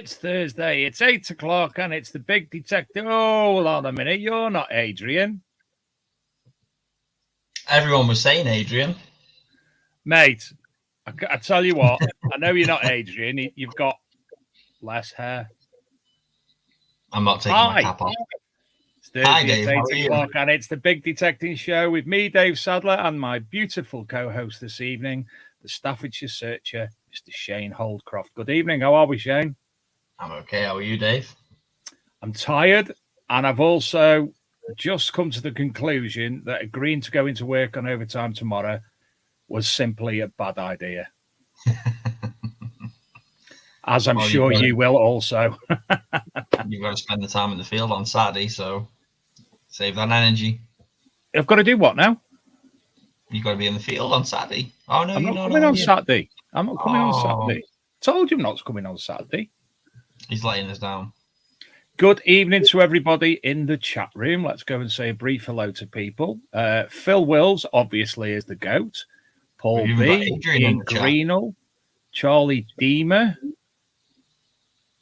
It's Thursday. It's 8 o'clock, and it's the big detective. Oh, hold on a minute. You're not Adrian. Everyone was saying Adrian. Mate, I tell you what, I know you're not Adrian. You've got less hair. I'm not taking my cap off. It's Thursday, Hi, Dave. it's 8 o'clock, and it's the big detecting show with me, Dave Sadler, and my beautiful co-host this evening, the Staffordshire Searcher, Mr. Shane Holdcroft. Good evening. How are we, Shane? I'm okay. How are you, Dave? I'm tired, and I've also just come to the conclusion that agreeing to go into work on overtime tomorrow was simply a bad idea. As I'm sure you will also. You've got to spend the time in the field on Saturday, so save that energy. I've got to do what now? You've got to be in the field on Saturday. Oh, no, I'm you're not not coming on here. Saturday. I'm not coming on Saturday. Told you I'm not coming on Saturday. He's letting us down. Good evening to everybody in the chat room. Let's go and say a brief hello to people. Phil Wills, obviously, is the GOAT. Paul B, Ian Greenall, Charlie Deemer,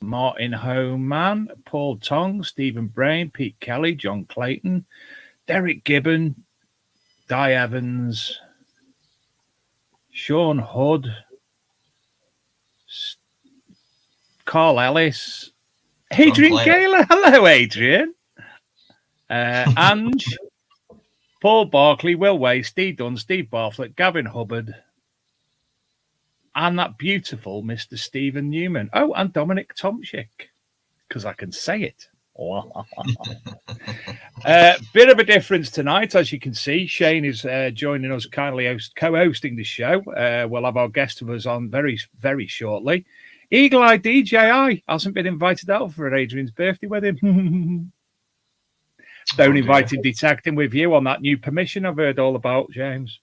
Martin Homan, Paul Tong, Stephen Brain, Pete Kelly, John Clayton, Derek Gibbon, Di Evans, Sean Hood, Carl Ellis, Adrian Gaylor. Hello, Adrian. Ange, Paul Barkley, Will Way, Steve Dunn, Steve Bartlett, Gavin Hubbard, and that beautiful Mr. Stephen Newman. Oh, and Dominic Tomczyk, because I can say it. Bit of a difference tonight, as you can see. Shane is joining us, kindly co-hosting the show. We'll have our guest with us on very, very shortly. Eagle Eye DJI hasn't been invited out for Adrian's birthday with him. Don't invite him detecting with you on that new permission I've heard all about, James.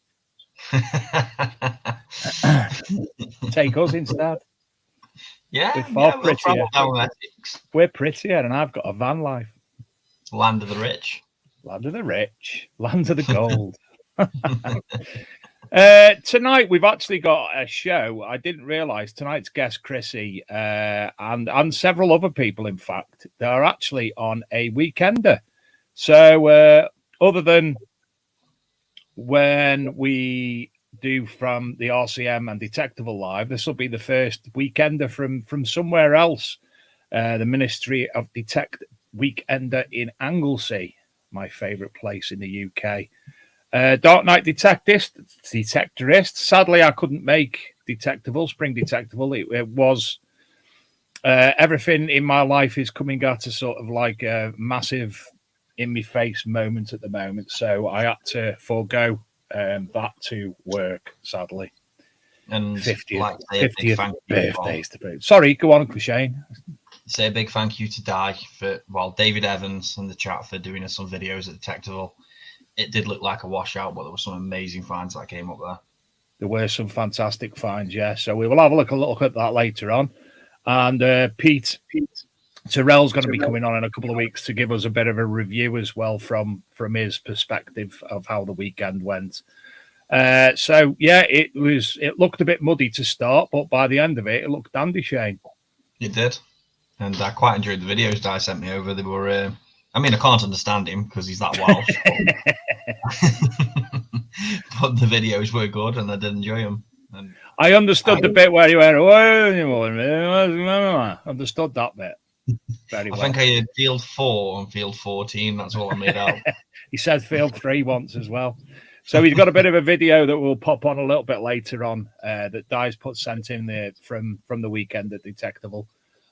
Take us instead. Yeah, we're prettier. We're prettier, and I've got a van life. Land of the rich. Land of the rich. Land of the gold. Tonight we've actually got a show. I didn't realise tonight's guest Chrissy and several other people, in fact, they're actually on a weekender. So other than when we do from the RCM and Detectable Live, this will be the first weekender from somewhere else. The Ministry of Detect weekender in Anglesey, my favourite place in the UK. Dark Night Detectorist. Sadly, I couldn't make Detectable, Spring Detectable. It was everything in my life is coming at a sort of like a massive in-me-face moment at the moment. So I had to forego that to work, sadly. And 50th birthdays to boot. Sorry, go on, Shane. Say a big thank you to Di for, David Evans in the chat for doing us some videos at Detectable. It did look like a washout, but there were some amazing finds that came up there. There were some fantastic finds, yeah. So we will have a look at that later on. And Pete Terrell's going to be coming on in a couple of weeks to give us a bit of a review as well from his perspective of how the weekend went. So yeah, it looked a bit muddy to start, but by the end of it looked dandy, Shane. It did, and I quite enjoyed the videos Di sent me over. They were, I mean, I can't understand him because he's that Welsh, but the videos were good, and I did enjoy them. And I understood the bit where you went, I understood that bit. Very well. I think I had field 4 and field 14. That's all I made out. He said field 3 once as well. So he's got a bit of a video that we'll pop on a little bit later on that Di's sent in there from the weekend at Detectable.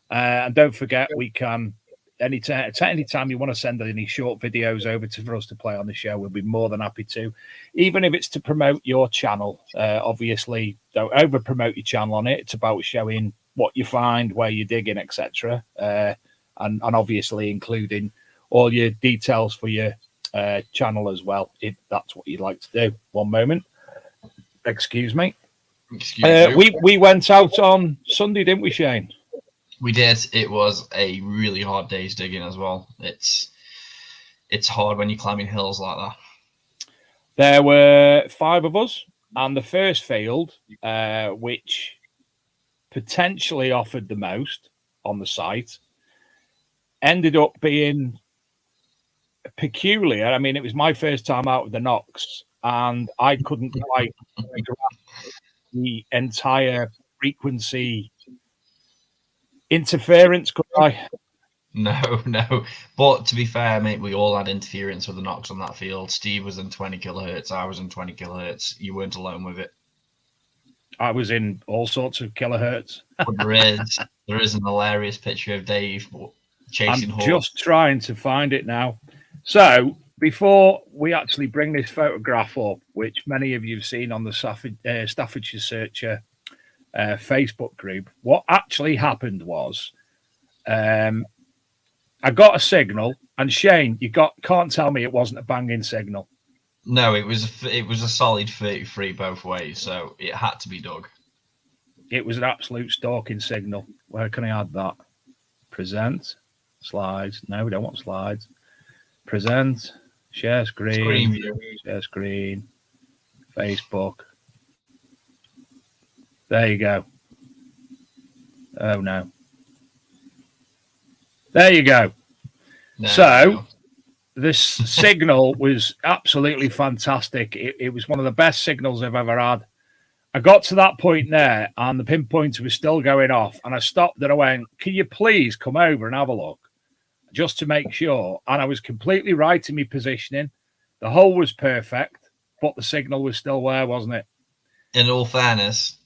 And don't forget, we can anytime you want to send any short videos over for us to play on the show, we'll be more than happy to, even if it's to promote your channel. Obviously, don't over promote your channel on it. It's about showing what you find, where you're digging, etc. And obviously including all your details for your channel as well, if that's what you'd like to do. One moment. Excuse me. We went out on Sunday, didn't we, Shane? We did. It was a really hard day's digging as well. It's hard when you're climbing hills like that. There were 5 of us, and the first field, which potentially offered the most, on the site ended up being peculiar. I mean, it was my first time out with the Knox, and I couldn't quite grasp the entire frequency interference, could I? No. But to be fair, mate, we all had interference with the Knox on that field. Steve was in 20 kilohertz. I was in 20 kilohertz. You weren't alone with it. I was in all sorts of kilohertz. But there is an hilarious picture of Dave chasing horse. I'm just trying to find it now. So before we actually bring this photograph up, which many of you have seen on the Staffordshire Searcher Facebook group, what actually happened was I got a signal, and Shane, can't tell me it wasn't a banging signal. No, it was a solid 33 both ways, so it had to be Doug. It was an absolute stalking signal. Where can I add that? Present, slides. No, we don't want slides. Present, share screen, share screen, Facebook. There you go. Oh no. There you go. So this signal was absolutely fantastic. It was one of the best signals I've ever had. I got to that point there and the pinpointer was still going off, and I stopped and I went, can you please come over and have a look just to make sure? And I was completely right in my positioning. The hole was perfect, but the signal was still there, wasn't it? In all fairness,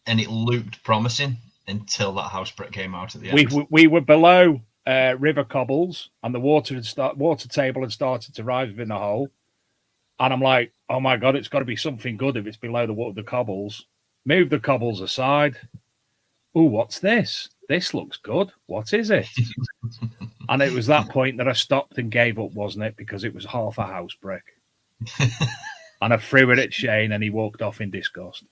and it looked promising until that house brick came out at the end. We were below river cobbles, and the water table had started to rise within the hole. And I'm like, oh my God, it's got to be something good if it's below the cobbles. Move the cobbles aside. Oh, what's this? This looks good. What is it? And it was that point that I stopped and gave up, wasn't it? Because it was half a house brick. And I threw it at Shane, and he walked off in disgust.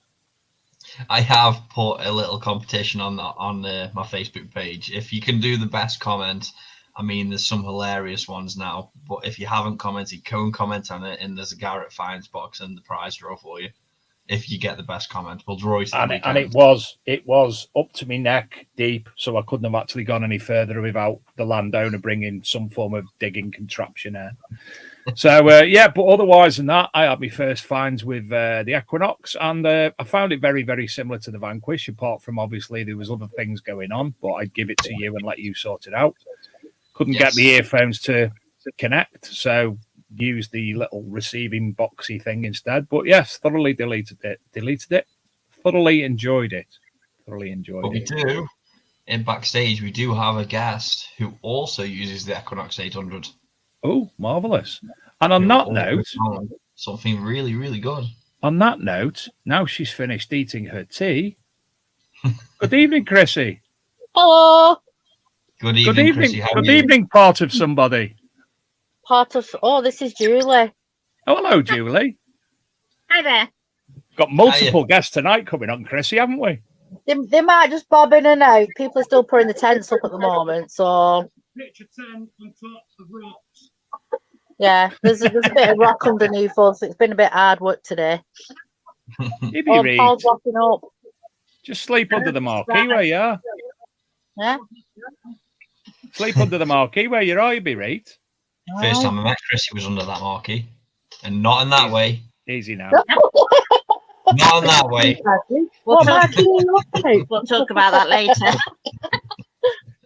I have put a little competition on my Facebook page. If you can do the best comment, I mean, there's some hilarious ones now, but if you haven't commented, go and comment on it, and there's a Garrett Finds box and the prize draw for you. If you get the best comment, we'll draw you. And it was up to me neck deep, so I couldn't have actually gone any further without the landowner bringing some form of digging contraption there. So yeah, but otherwise than that, I had my first finds with the Equinox, and I found it very, very similar to the Vanquish, apart from obviously there was other things going on, but I'd give it to you and let you sort it out. Couldn't get my earphones to connect, so used the little receiving boxy thing instead. But yes, thoroughly deleted it, thoroughly enjoyed it. But we do, in backstage, we do have a guest who also uses the Equinox 800. Oh, marvellous. And on that note, something really, really good. On that note, now she's finished eating her tea. Good evening, Chrissy. Hello. Good evening, Chrissy. Good evening, part of somebody. This is Julie. Oh, hello, Julie. Hi there. Got multiple guests tonight coming on, Chrissy, haven't we? They might just bob in and out. People are still putting the tents up at the moment, so. Picture tent on top of rocks. Yeah, there's a bit of rock underneath us. It's been a bit hard work today. Paul's walking up. Just sleep under the marquee where you are. Yeah. Sleep under the marquee where you are, you'll be right. First time I met Chris, he was under that marquee. And not in that way. Easy now. Not in that way. We'll talk about that later.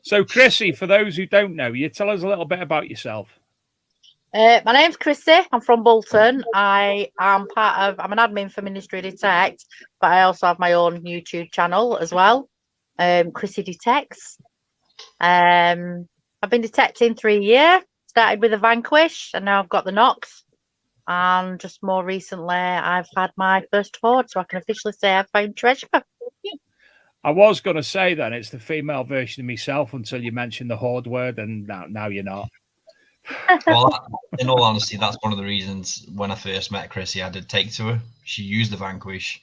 So, Chrissy, for those who don't know you, tell us a little bit about yourself. My name's Chrissy. I'm from Bolton. I'm an admin for Ministry Detect, but I also have my own YouTube channel as well. Chrissy Detects. I've been detecting 3 years. Started with the Vanquish, and now I've got the Knox. And just more recently, I've had my first hoard, so I can officially say I've found treasure. I was going to say then it's the female version of myself until you mentioned the hoard word, and now you're not. Well, in all honesty, that's one of the reasons when I first met Chrissy, I did take to her. She used the Vanquish.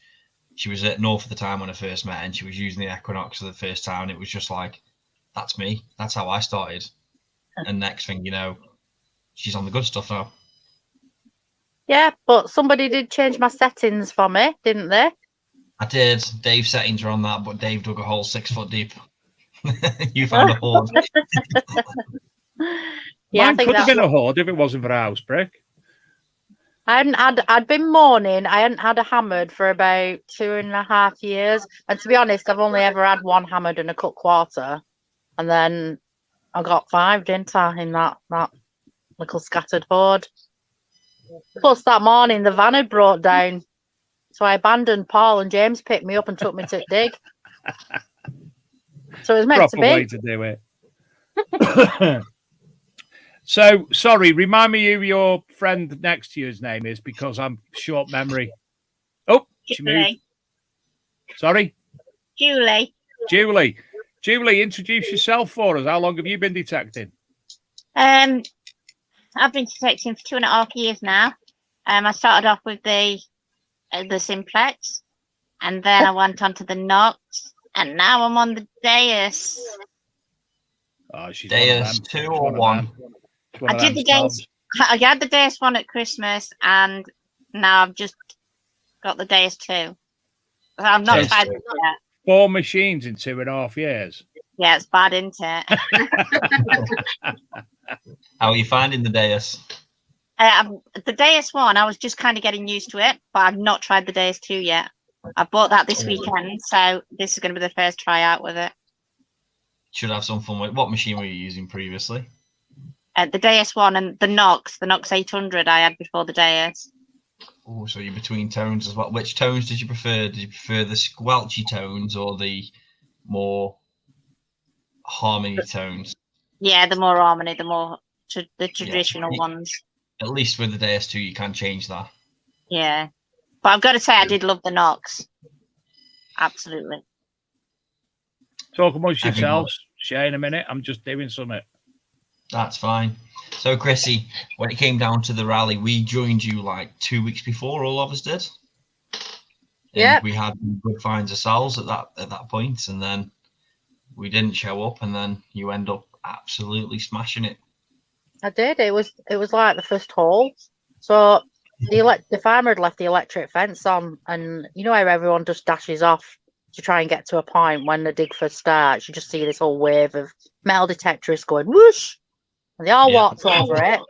She was at North at the time when I first met her, and she was using the Equinox for the first time. It was just like, that's me. That's how I started. And next thing you know, she's on the good stuff now. Yeah, but somebody did change my settings for me, didn't they? I did. Dave's settings are on that, but Dave dug a hole 6 foot deep. You found a hoard. Yeah, I Mine think could have that's been a hoard if it wasn't for a house brick. I'd been mourning. I hadn't had a hammered for about 2.5 years. And to be honest, I've only ever had one hammered and a cut quarter. And then I got 5, didn't I, in that little scattered hoard. Plus that morning the van had brought down. So I abandoned Paul and James picked me up and took me to dig. So it was meant Proper to be. way to do it. So, sorry, remind me who your friend next to you's name is because I'm short memory. Oh, she moved. Sorry? Julie. Julie, introduce yourself for us. How long have you been detecting? I've been detecting for 2.5 years now. I started off with the simplex, and then I went on to the Knox, and now I'm on the Deus. Oh, she's Deus 2 or 1? I did the Deus. I had the Deus 1 at Christmas, and now I've just got the Deus 2. I'm not tried it yet. 4 machines in 2.5 years. Yeah, it's bad, isn't it? How are you finding the Deus? The Deus 1, I was just kind of getting used to it, but I've not tried the Deus 2 yet. I bought that this weekend, so this is going to be the first try out with it. Should have some fun with. What machine were you using previously? The Deus 1 and the Knox 800 I had before the Deus. Oh, so you're between tones as well. Which tones did you prefer? Did you prefer the squelchy tones or the more harmony tones? Yeah, the more harmony, the traditional ones. At least with the Deus 2, you can change that. Yeah. But I've got to say, I did love the Knox. Absolutely. Talk amongst yourselves. Share in a minute. I'm just doing something. That's fine. So, Chrissy, when it came down to the rally, we joined you like 2 weeks before all of us did. Yeah. We had good finds ourselves at that point, and then we didn't show up, and then you end up absolutely smashing it. I did. It was like the first hole. So the farmer had left the electric fence on, and you know how everyone just dashes off to try and get to a point when the dig first starts. You just see this whole wave of metal detectorists going whoosh, and they all walked over it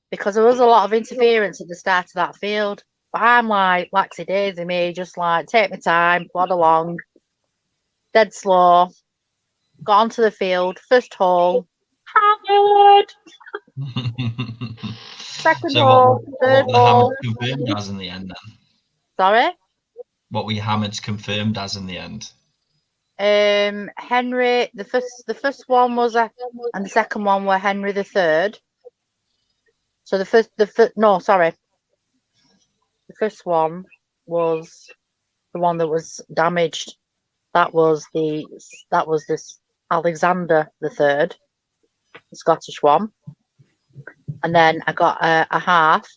because there was a lot of interference at the start of that field. But I'm like laxy daisy me, just like take my time, plod along, dead slow. Got onto the field, first hole, hammered. Second hole, third hole. What were the hammers confirmed as in the end then? Sorry? What were your hammers confirmed as in the end? Henry, the first one was and the second one were Henry the Third. So the first one was the one that was damaged. That was this Alexander the Third, the Scottish one. And then I got a half,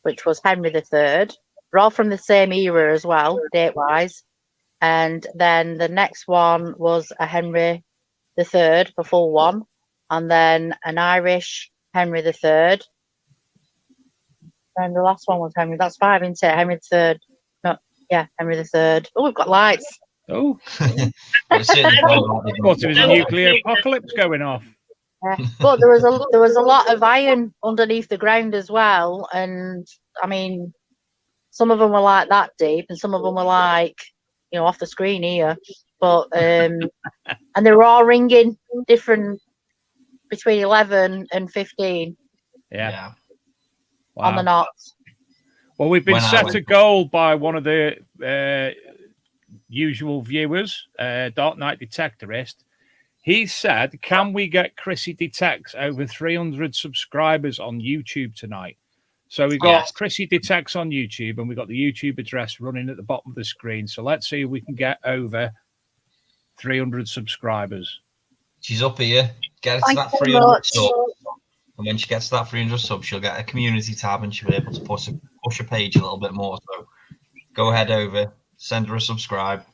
which was Henry the Third. We're all from the same era as well, date-wise. And then the next one was a Henry the Third, the full one. And then an Irish Henry the Third. And the last one was Henry. That's 5, isn't it? Henry the Third. No, yeah, Henry the Third. Oh, we've got lights. Oh. It Thought it was a nuclear apocalypse going off. But there was a lot of iron underneath the ground as well, and I mean, some of them were like that deep, and some of them were like, you know, off the screen here. But and they were all ringing different between 11 and 15. Yeah. Wow. On the knots. Well, we've been set a goal by one of the usual viewers, Dark Knight Detectorist. He said, can we get Chrissy Detects over 300 subscribers on YouTube tonight? So we got Chrissy Detects on YouTube, and we got the YouTube address running at the bottom of the screen. So let's see if we can get over 300 subscribers. She's up here. Get to that 300 subs. And when she gets to that 300 subs, she'll get a community tab and she'll be able to push a page a little bit more. So go ahead over, send her a subscribe.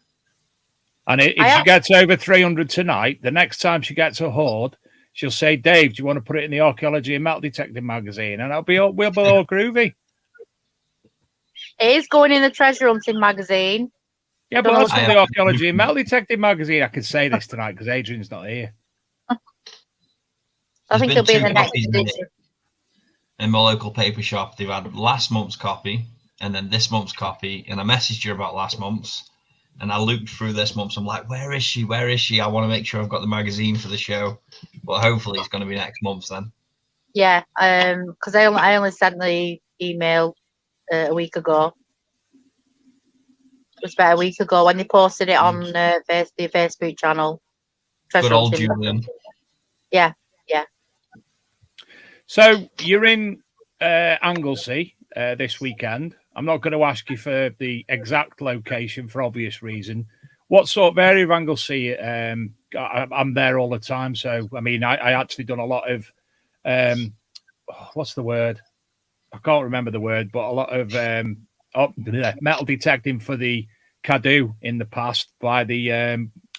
And if she gets over 300 tonight, the next time she gets a hoard, she'll say, Dave, do you want to put it in the Archaeology and Metal Detecting magazine? And we'll be all groovy. It is going in the treasure hunting magazine. Yeah, but Don't know that's what- from the Archaeology and Metal Detecting magazine. I can say this tonight because Adrian's not here. I think it'll be in the next copies edition. in my local paper shop. They've had last month's copy and then this month's copy. And I messaged you about last month's. And I looked through this month. I'm like, where is she? Where is she? I want to make sure I've got the magazine for the show. But hopefully it's going to be next month then. Yeah, because I only sent the email a week ago. It was about a week ago when they posted it on the Facebook channel. Good old Hunting. Julian. Yeah. So you're in Anglesey this weekend. I'm not going to ask you for the exact location for obvious reason. What sort of area of Anglesey? I'm there all the time. So, I mean, I actually done a lot of, what's the word? I can't remember the word, but a lot of metal detecting for the Caddo in the past by the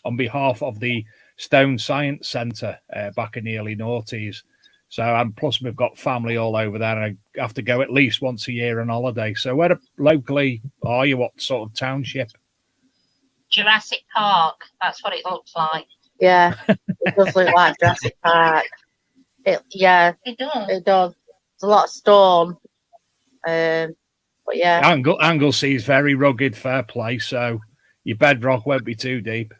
on behalf of the Stone Science Centre back in the early noughties. So, and plus we've got family all over there, and I have to go at least once a year on holiday. So, where locally are you? What sort of township? Jurassic Park. That's what it looks like. Yeah, it does look like Jurassic Park. It does. It does. It does. There's a lot of storm. But yeah, Anglesey is very rugged, fair play. So, your bedrock won't be too deep.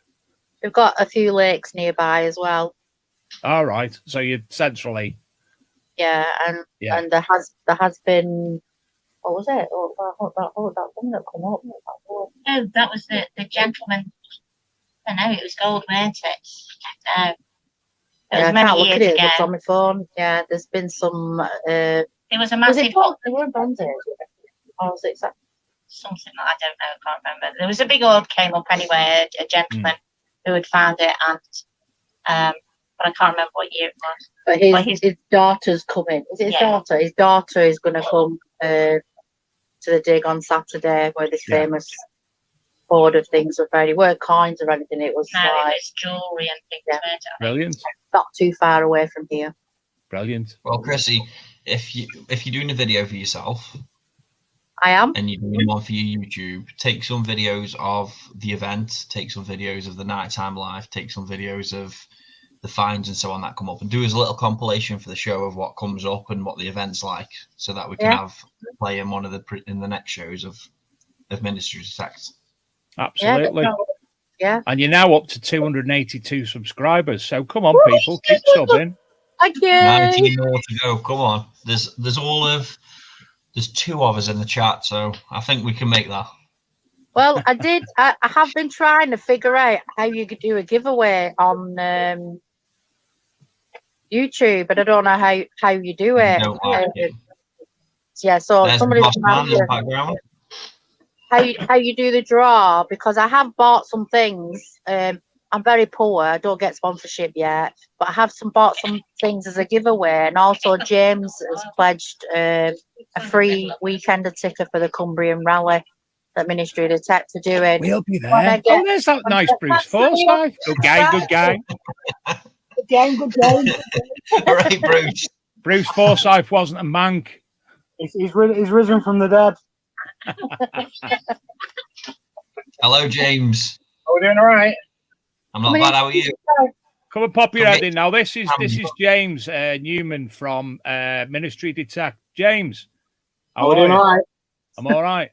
we've got a few lakes nearby as well. All right. So, you're centrally. Yeah, and there has been, what was it? That thing that come up. Oh, that was the gentleman. I know it was gold, weren't it? No. It was I many can't look years at it. ago. It's on my phone. Yeah, there's been some. There was a Was massive it bronze? They were bronze. Or was it something that I don't know, I can't remember. There was a big orb came up anyway, a gentleman who had found it, and but I can't remember what year it was. But his daughter's coming. Is it his daughter? His daughter is going to come to the dig on Saturday, where this famous board of things were found. It weren't coins or anything. It was No, like it was jewellery and things. Yeah. Brilliant. Not too far away from here. Brilliant. Well, Chrissy, if you're doing a video for yourself, I am. and you're doing one for your YouTube, take some videos of the event, take some videos of the nighttime life, take some videos of the finds and so on that come up, and do as a little compilation for the show of what comes up and what the event's like, so that we can have play in one of the next shows of Ministry Detect. Absolutely. Yeah. And you're now up to 282 subscribers. So come on, people, keep subbing. Thank you. 19 more to go. Come on. There's two of us in the chat, so I think we can make that. Well, I have been trying to figure out how you could do a giveaway on YouTube, but I don't know how you do it. Don't like it. Yeah, so There's somebody the boss man in the background. how you do the draw, because I have bought some things. I'm very poor. I don't get sponsorship yet, but I have bought some things as a giveaway, and also James has pledged a free weekender ticket for the Cumbrian Rally that Ministry of Detect are doing. We'll be there. Oh, there's that nice Bruce Forsyth. Good guy, good guy. Good game, good game. Right, Bruce. Bruce Forsyth wasn't a mank. He's risen from the dead. Hello, James. Are we doing all right? I'm not bad. How are you? Come and pop your Come head get- in now. This is James Newman from Ministry Detect. James, how Are we are doing you? all right? I'm all right.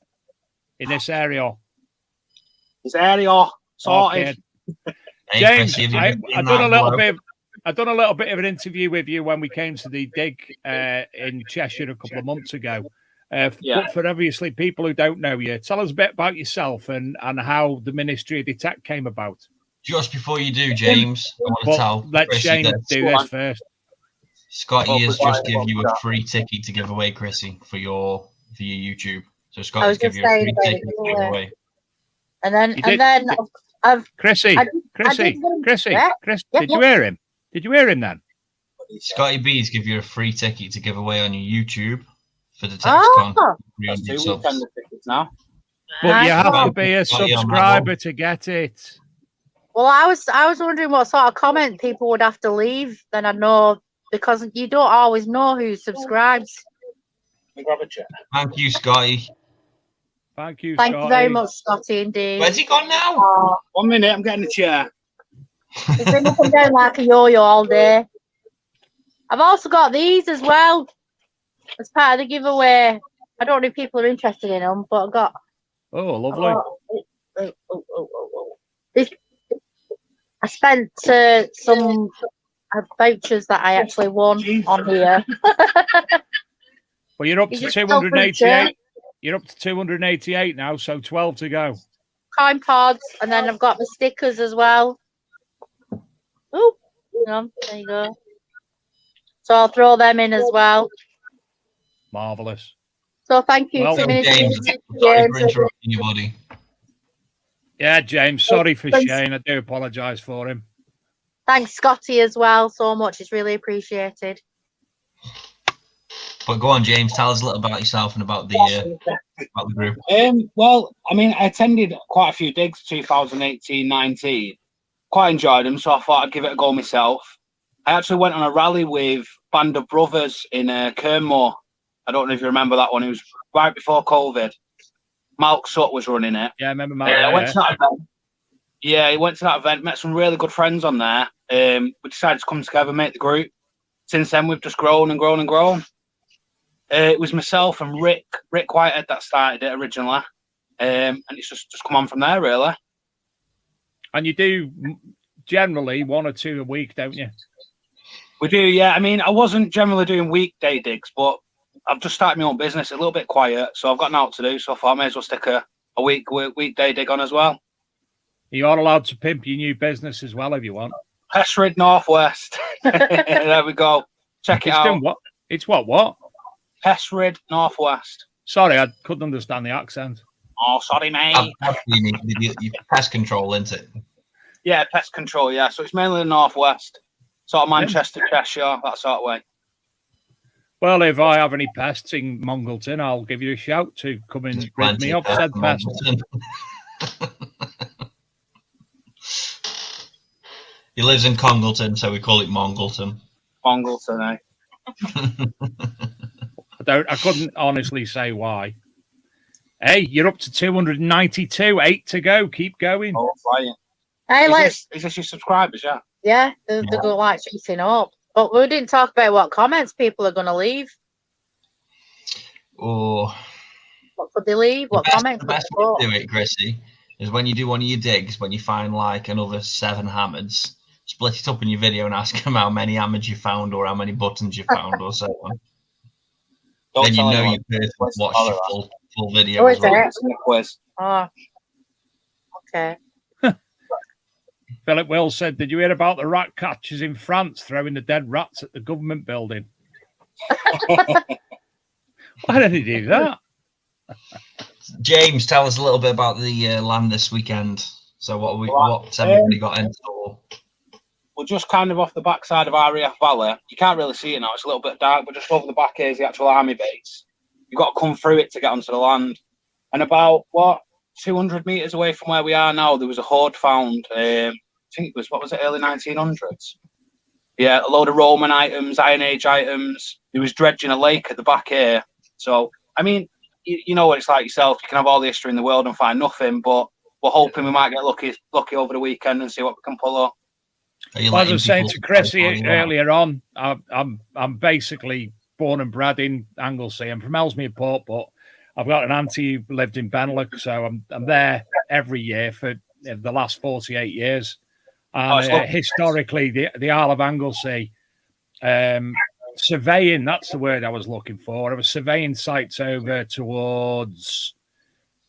In this area. It's area sorted. Okay. Hey, James, Chrissy, have you I been done a that little bloke? bit. I done a little bit of an interview with you when we came to the dig in Cheshire a couple of months ago. But for obviously people who don't know you, tell us a bit about yourself and how the Ministry of Detect came about. Just before you do, James, I want to tell Let Chrissy Shane that do this first. Scotty has just given you a free ticket to give away, Chrissy, for your YouTube. So Scotty's give you a free ticket to give away. And then You did- I've Chrissy, I did one- yeah. Chris, Yeah, did you hear him? Did you hear him then? Scotty B's give you a free ticket to give away on your YouTube for the TextCon. Oh, 300 Two subs. weekend tickets now. But you have to Right. be a Got you on that subscriber one. to get it. well, I was wondering what sort of comment people would have to leave. Then I know, because you don't always know who subscribes. Grab a chair. Thank you, Scotty. Thank you, Thank Scotty. you very much, Scotty, indeed. Where's he gone now? Oh, 1 minute, I'm getting a chair. he's been up and down like a yo-yo all day. I've also got these as well as part of the giveaway. I don't know if people are interested in them, but I've got. Oh, lovely. This, I spent some vouchers that I actually won on here. Well, you're up You to just 288. You're up to 288 now, so 12 to go. Coin pods, and then I've got the stickers as well. Oh, there you go. So I'll throw them in as well. Marvellous. So thank you Well, to James, Ministry sorry for interrupting you, buddy. Yeah, James, sorry for Shane. I do apologise for him. Thanks, Scotty, as well, so much. It's really appreciated. But go on, James. Tell us a little about yourself and about the group. Well, I mean, I attended quite a few digs 2018-19. Quite enjoyed them, so I thought I'd give it a go myself. I actually went on a rally with Band of Brothers in Kernmore. I don't know if you remember that one. It was right before COVID. Malk Sut was running it. Yeah, I remember Malk. I went to that event. Yeah, he went to that event, met some really good friends on there. We decided to come together, make the group. Since then, we've just grown and grown and grown. It was myself and Rick Whitehead that started it originally. And it's just come on from there, really. And you do generally 1 or 2 a week, don't you? We do, yeah. I mean, I wasn't generally doing weekday digs, but I've just started my own business, a little bit quiet, so I've got nothing to do, so I thought I may as well stick a weekday dig on as well. You are allowed to pimp your new business as well if you want. Pestrid Northwest. There we go. Check it out. What? It's what? Pestrid Northwest. Sorry, I couldn't understand the accent. Oh, sorry, mate. You pest control, isn't it? Yeah, pest control, yeah. So it's mainly the Northwest. Sort of Manchester, Cheshire, that sort of way. Well, if I have any pests in Mongleton, I'll give you a shout to come and rid me of said pests. He lives in Congleton, so we call it Mongleton. Mongleton, I couldn't honestly say why. Hey, you're up to 292, 8 to go. Keep going. Oh, flying. Hey, Is this your subscribers, yeah? Yeah, they're going like shooting up. But we didn't talk about what comments people are going to leave. Oh. What could they leave? What comments? The best way to do it, Chrissy, is when you do one of your digs, when you find like another 7 hammers, split it up in your video and ask them how many hammers you found or how many buttons you found or so on. Then you know your person watched the full video. Oh, is it? Quiz. Oh, okay. Philip Will said, did you hear about the rat catchers in France throwing the dead rats at the government building? Why did he do that? James, tell us a little bit about the land this weekend. So what's everybody got in store? We're just kind of off the backside of RAF Valley. You can't really see it now. It's a little bit dark, but just over the back here is the actual army base. You've got to come through it to get onto the land. And about, 200 metres away from where we are now, there was a hoard found. I think it was, early 1900s? Yeah, a load of Roman items, Iron Age items. There was dredging a lake at the back here. So, I mean, you know what it's like yourself. You can have all the history in the world and find nothing, but we're hoping we might get lucky over the weekend and see what we can pull up. As I was saying to Chrissy earlier on, I'm basically born and bred in Anglesey. I'm from Ellesmere Port, but I've got an auntie who lived in Benelux, so I'm there every year for the last 48 years. And historically, the Isle of Anglesey, surveying, that's the word I was looking for. I was surveying sites over towards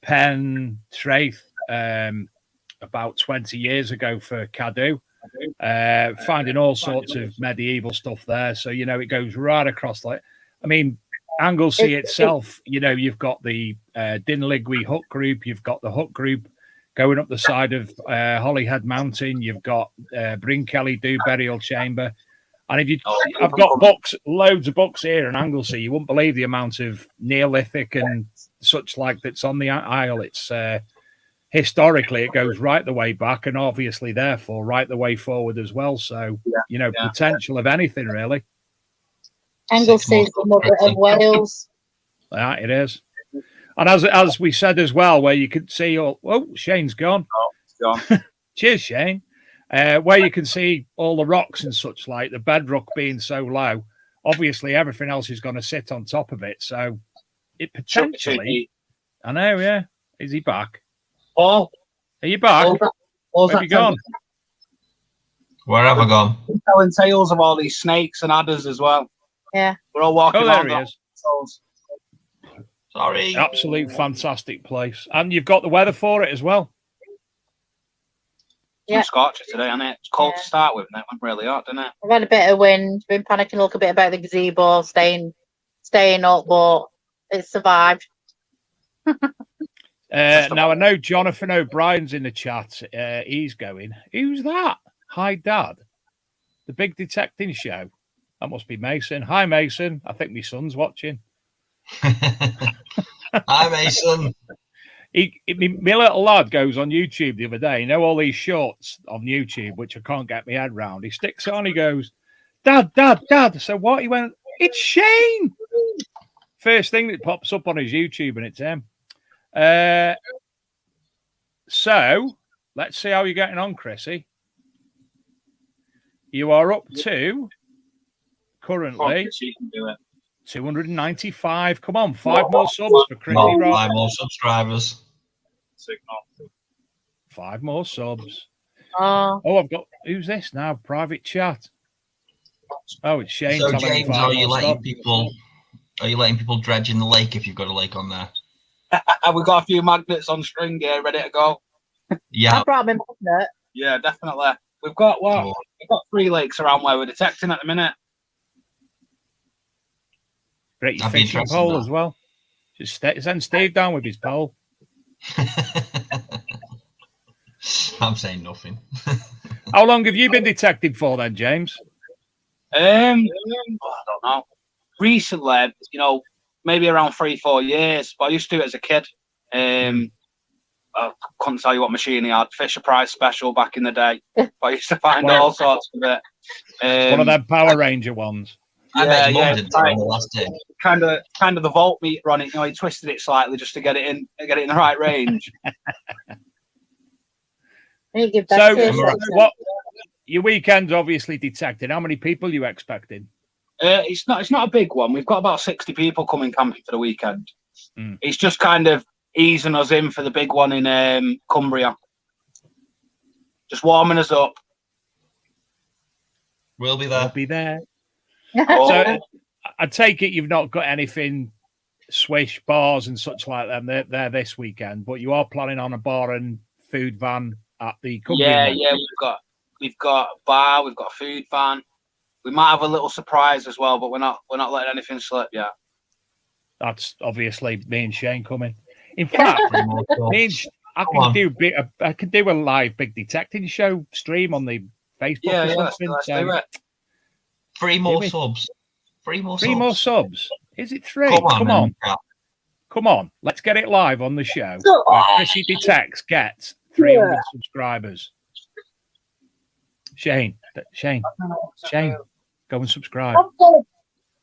Penn, Traeth, about 20 years ago for Cadw. Finding all sorts of medieval stuff there. So, it goes right across. Anglesey itself, you've got the Dinligwy Hook Group, you've got the Hook Group going up the side of Holyhead Mountain, you've got Brinkelly Do Burial Chamber. And I've got books, loads of books here in Anglesey. You wouldn't believe the amount of Neolithic and such like that's on the Isle. It's historically, it goes right the way back and obviously, therefore, right the way forward as well. So, potential of anything, really. Anglesey is the mother of Wales. Yeah, it is. And as we said as well, where you could see all. Oh, Shane's gone. Oh, it's gone. Cheers, Shane. Where you can see all the rocks and such, like the bedrock being so low. Obviously, everything else is going to sit on top of it. So it potentially. I know, yeah. Is he back? Paul, are you back? Where have you gone? Where have I gone? We're telling tales of all these snakes and adders as well. Yeah. We're all walking there around. he is. Sorry. Absolute fantastic place. And you've got the weather for it as well. Yeah. Scorcher today, isn't it? It's cold to start with, and it went really hot, didn't it? I've had a bit of wind, been panicking a little bit about the gazebo staying up, but it survived. Now I know Jonathan O'Brien's in the chat. He's going, who's that? Hi, Dad. The big detecting show. That must be Mason. Hi, Mason. I think my son's watching. Hi, Mason. My little lad goes on YouTube the other day. You know all these shorts on YouTube, which I can't get my head round. He sticks it on. He goes, Dad. So what? He went, it's Shane. First thing that pops up on his YouTube, and it's him. So let's see how you're getting on, Chrissy. You are up to currently 295. Come on, 5 more subs for Chrissy. 5 more subscribers. 5 more subs. Oh, I've got. Who's this now? Private chat. Oh, it's Shane. So telling me James, 5 are you more letting subs. people? Are you letting people dredge in the lake if you've got a lake on there? We've got a few magnets on string here, ready to go. Yeah. I brought my magnet. Yeah, definitely. We've got what? Cool. We've got 3 lakes around where we're detecting at the minute. Great, your I'd be fishing interested in pole that. as well. Just send Steve down with his pole. I'm saying nothing. How long have you been detecting for then, James? I don't know. Recently, maybe around 3-4 years, but I used to do it as a kid. I couldn't tell you what machine he had. Fisher Price special back in the day. But I used to find all sorts of it. One of them Power Ranger ones. I bet your mum did that right. on the last day. Kind of the volt meter on it. He twisted it slightly just to get it in the right range. So, what? Your weekend's obviously detected. How many people are you expecting? It's not a big one. We've got about 60 people coming camping for the weekend. It's just kind of easing us in for the big one in Cumbria. Just warming us up. We'll be there. I'll be there. Oh. So, I take it you've not got anything swish bars and such like them. They're there this weekend, but you are planning on a bar and food van at the Cumbria. Yeah. We've got a bar. We've got a food van. We might have a little surprise as well, but we're not letting anything slip yet. That's obviously me and Shane coming. In fact, I could do a live big detecting show stream on the Facebook or something. Let's do it. 3 more subs. 3 more subs. 3 more subs. Is it 3? Come on. Let's get it live on the show. Where Chrissy Detects gets 300 subscribers. Shane, go and subscribe.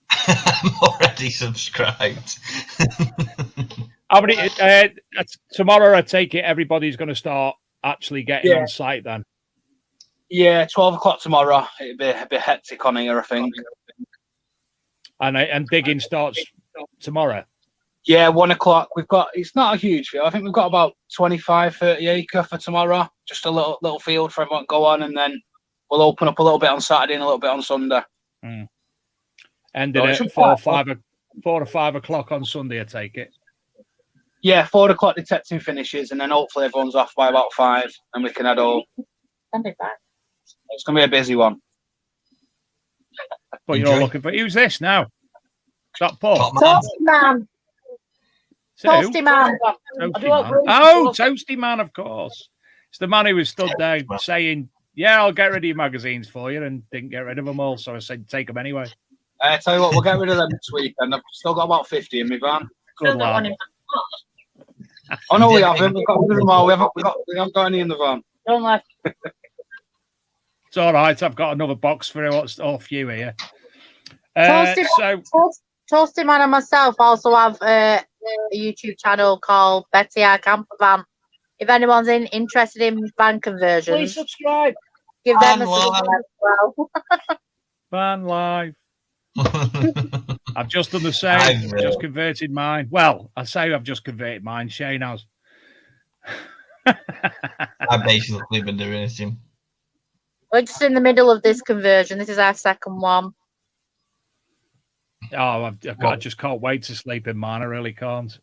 I'm already subscribed. How many? Tomorrow, I take it everybody's going to start actually getting on site then. Yeah, 12 o'clock tomorrow. It'll be a bit hectic on here, I think. And digging starts tomorrow. Yeah, 1 o'clock. It's not a huge field. I think we've got about 25, 30 acre for tomorrow. Just a little field for everyone to go on, and then we'll open up a little bit on Saturday and a little bit on Sunday. Ended at 4 or 5 o'clock on Sunday, I take it. Yeah, 4 o'clock detecting finishes, and then hopefully everyone's off by about 5, and we can head home. It's going to be a busy one. But you're all looking for... Who's this now? Is that Paul? Toasty Man. Toasty Man. Oh, Toasty Man, of course. It's the man who was stood there saying, yeah, I'll get rid of your magazines for you, and didn't get rid of them all, so I said, take them anyway. I tell you what, we'll get rid of them next week, and I've still got about 50 in my van. Good lad. Oh, no, we haven't. We've got rid of them all. We haven't got any in the van. Don't laugh. It's all right. I've got another box for what's off you here. Toasty Man and myself also have a YouTube channel called Betty Our Camper Van. If anyone's interested in van conversions, Please subscribe. give them a Van live. subscribe as well. Van live. I've just done the same. I've, Just converted mine. Well, I say I've just converted mine. Shane has. I've basically been doing it. Tim. We're just in the middle of this conversion. This is our second one. Oh, I just can't wait to sleep in mine. I really can't.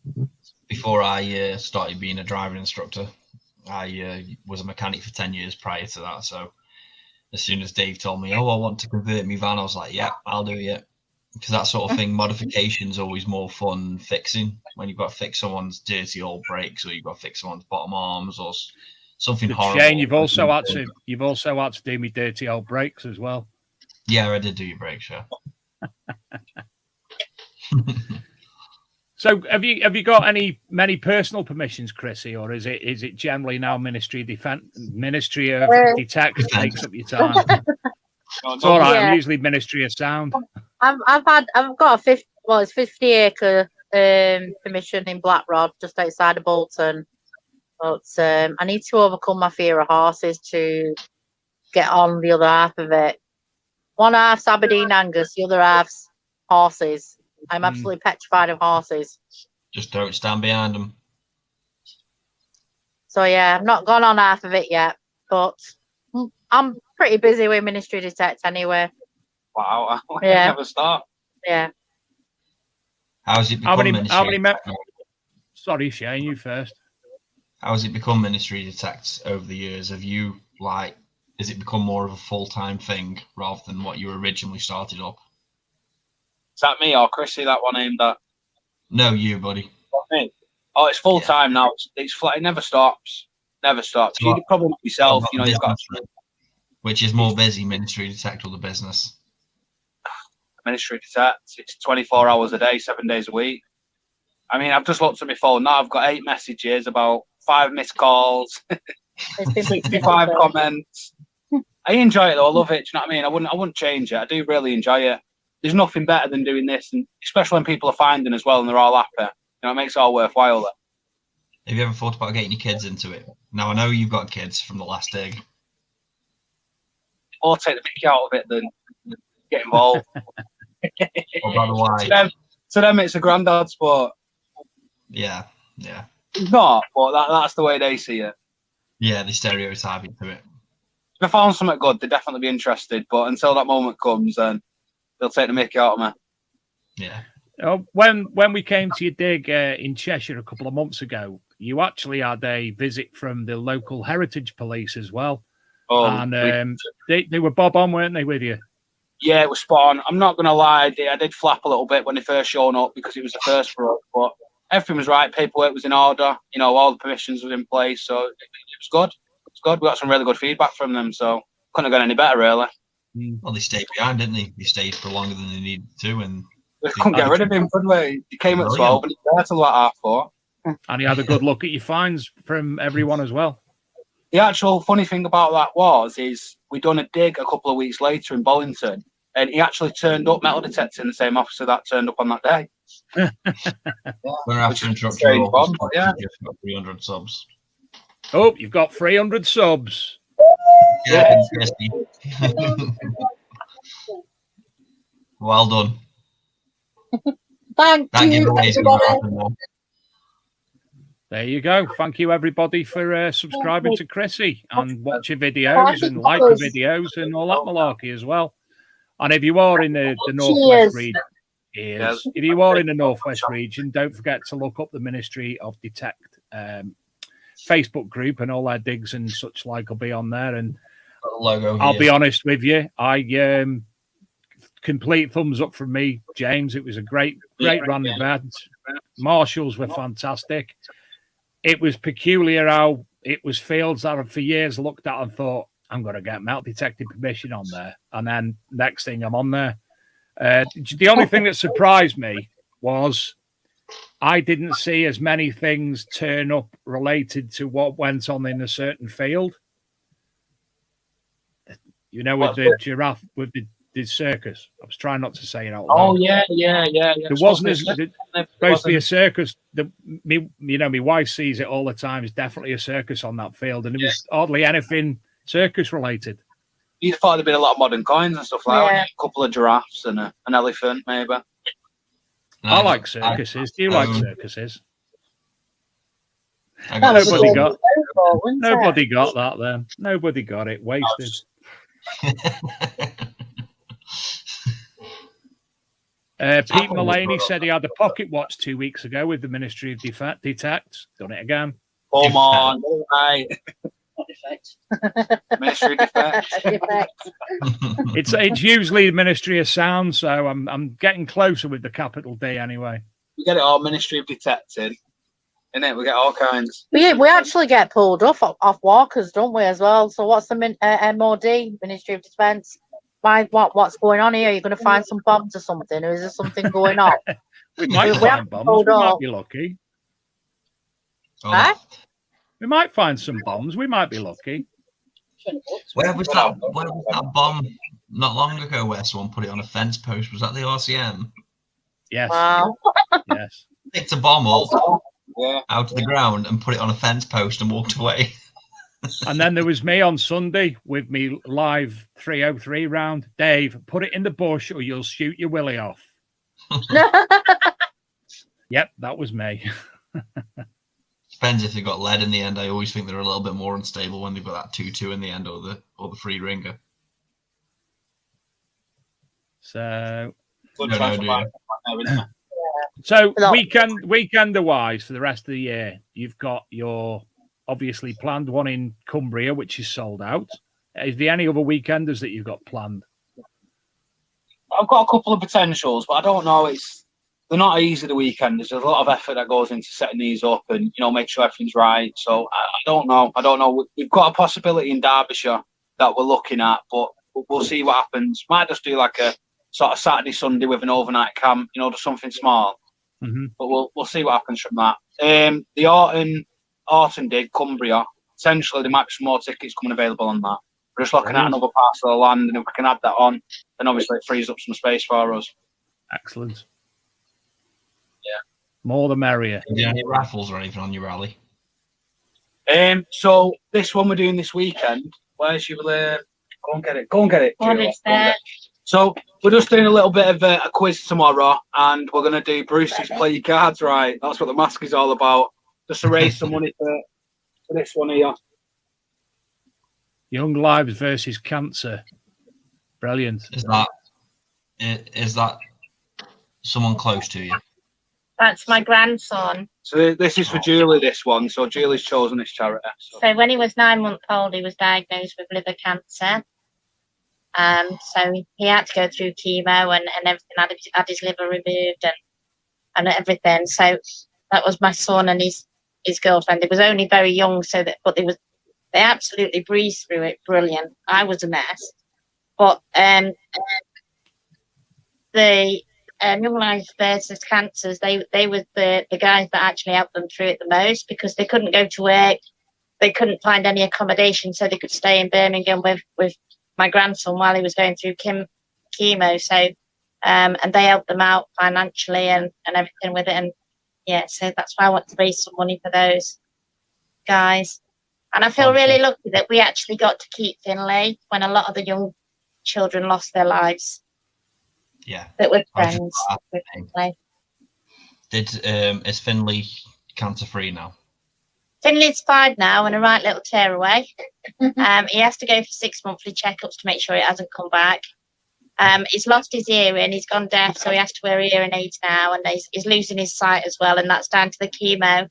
Before I started being a driving instructor, I was a mechanic for 10 years prior to that. So as soon as Dave told me, oh, I want to convert my van, I was like, yeah, I'll do it. Because that sort of thing, modification is always more fun than fixing. When you've got to fix someone's dirty old brakes, or you've got to fix someone's bottom arms, or something horrible. Shane, you've also had to do me dirty old brakes as well. Yeah, I did do your brakes, yeah. So have you got many personal permissions, Chrissy, or is it generally now Ministry of Detect takes up your time? It's all right. Yeah. I'm usually Ministry of Sound. I've got a 50-acre permission in Blackrod, just outside of Bolton. But I need to overcome my fear of horses to get on the other half of it. One half's Aberdeen Angus, the other half's horses. I'm absolutely petrified of horses. Just don't stand behind them. So yeah, I've not gone on half of it yet, but I'm pretty busy with Ministry Detect anyway. Wow, I Yeah. never stop. Yeah. How's it How become many Ministry? Sorry, Shane, you first. How's it become Ministry Detect over the years? Have you has it become more of a full-time thing rather than what you originally started up? Is that me or Chrissy, that one aimed at? No, you, buddy. Me. Oh, it's full time now. It's flat. It never stops. Never stops. You problem with yourself. You know, you've got which is more busy, Ministry Detect or the business? Ministry Detect. It's 24 hours a day, 7 days a week. I mean, I've just looked at my phone now. I've got 8 messages, about 5 missed calls, 65 comments. I enjoy it though. I love it. Do you know what I mean? I wouldn't change it. I do really enjoy it. There's nothing better than doing this, and especially when people are finding as well and they're all happy. You know, it makes it all worthwhile. Then. Have you ever thought about getting your kids into it? Now I know you've got kids from the last dig. Or take the mickey out of it than get involved. To them, it's a granddad sport. Yeah. It's not, but that's the way they see it. Yeah, they stereotype into it. If I found something good, they'd definitely be interested. But until that moment comes, then they'll take the mickey out of me. Yeah. When we came to your dig in Cheshire a couple of months ago, you actually had a visit from the local heritage police as well. Oh, and they were bob on, weren't they, with you? Yeah, it was spot on. I'm not going to lie, I did flap a little bit when they first showed up because it was the first for us, but everything was right. Paperwork was in order. You know, all the permissions were in place, so it was good. It's good. We got some really good feedback from them, so couldn't have gone any better, really. Well, they stayed behind, didn't they? They stayed for longer than they needed to, and we couldn't get rid of him, could we? He came at 12, and he was there till about 4:30. And he had a good look at your fines from everyone as well. The actual funny thing about that is we done a dig a couple of weeks later in Bollington, and he actually turned up metal detector in the same officer that turned up on that day. We're going to have to interrupt you. Yeah. 300 subs. Oh, you've got 300 subs. Yeah. Well done. Thank you, everybody. There you go. Thank you, everybody, for subscribing to Chrissy and watching videos and liking videos and all that malarkey as well. And if you are in the Northwest region, if you are in the Northwest region, don't forget to look up the Ministry of Detect Facebook group, and all their digs and such like will be on there. And I'll be honest with you, I complete thumbs up from me, James. It was a great run event. Marshals were fantastic. It was peculiar how it was fields that I've for years looked at and thought, I'm going to get metal detecting permission on there. And then next thing I'm on there. The only thing that surprised me was I didn't see as many things turn up related to what went on in a certain field. You know, with the giraffe, with the did circus. I was trying not to say it out Oh loud. yeah. There wasn't as supposed to be a circus. My wife sees it all the time. There's definitely a circus on that field, and there was hardly anything circus related. You thought there'd been a lot of modern coins and stuff like that. Yeah. A couple of giraffes and an elephant, maybe. I like circuses. Do you like circuses? Nobody Nobody got that then. Nobody got it. Wasted. Pete Mullaney said he had a pocket watch 2 weeks ago with the Ministry of Detect. Done it again. Come on, right. Defect. Ministry of Defence. Defect. It's usually the Ministry of Sound, so I'm getting closer with the capital D anyway. We get it all Ministry of Detecting. Innit? We get all kinds. We actually get pulled off walkers, don't we, as well? So what's the MOD, Ministry of Defence? What's going on here? Are you going to find some bombs or something? Or is there something going on? We might find bombs. We might be lucky. Huh? We might find some bombs. We might be lucky. Where was that bomb not long ago where someone put it on a fence post? Was that the RCM? Yes. Wow. Yes. Picked a bomb up out of the ground and put it on a fence post and walked away. And then there was me on Sunday with me live 303 round. Dave, put it in the bush or you'll shoot your willy off. Yep, that was me. Depends if they've got lead in the end. I always think they're a little bit more unstable when they've got that 2-2 in the end or the free ringer. So weekend-wise for the rest of the year, you've got your obviously planned one in Cumbria, which is sold out. Is there any other weekenders that you've got planned? I've got a couple of potentials, but I don't know. They're not easy the weekend. There's a lot of effort that goes into setting these up and make sure everything's right. So I don't know. We've got a possibility in Derbyshire that we're looking at, but we'll see what happens. Might just do like a sort of Saturday, Sunday with an overnight camp. Just something small. Mm-hmm. But we'll see what happens from that. The Orton did Cumbria. Essentially, there might be some more tickets coming available on that. We're just looking at another parcel of land, and if we can add that on, then obviously it frees up some space for us. Excellent. Yeah. More the merrier. Do you have any raffles or anything on your rally? So this one we're doing this weekend. Where's your Go and get it. Go and get it. So we're just doing a little bit of a quiz tomorrow, and we're going to do Bruce's Play Your Cards Right. That's what the mask is all about. Just to raise some money for this one here. Young Lives versus Cancer. Brilliant. Is that someone close to you? That's my grandson. So this is for Julie, this one. So Julie's chosen this charity. So when he was 9 months old, he was diagnosed with liver cancer. So he had to go through chemo and everything, had his liver removed and everything. So that was my son and his girlfriend. They was only very young, but they absolutely breezed through it. Brilliant. I was a mess, but the Young Lives versus Cancers, they were the guys that actually helped them through it the most, because they couldn't go to work, they couldn't find any accommodation, so they could stay in Birmingham with my grandson while he was going through chemo. So and they helped them out financially and everything with it. And yeah, so that's why I want to raise some money for those guys. And I feel really lucky that we actually got to keep Finlay when a lot of the young children lost their lives. Yeah. That were friends with Finlay. Is Finlay cancer free now? Finley's 5 now and a right little tearaway. He has to go for 6 monthly checkups to make sure it hasn't come back. He's lost his hearing, he's gone deaf, so he has to wear hearing aids now, and he's losing his sight as well, and that's down to the chemo.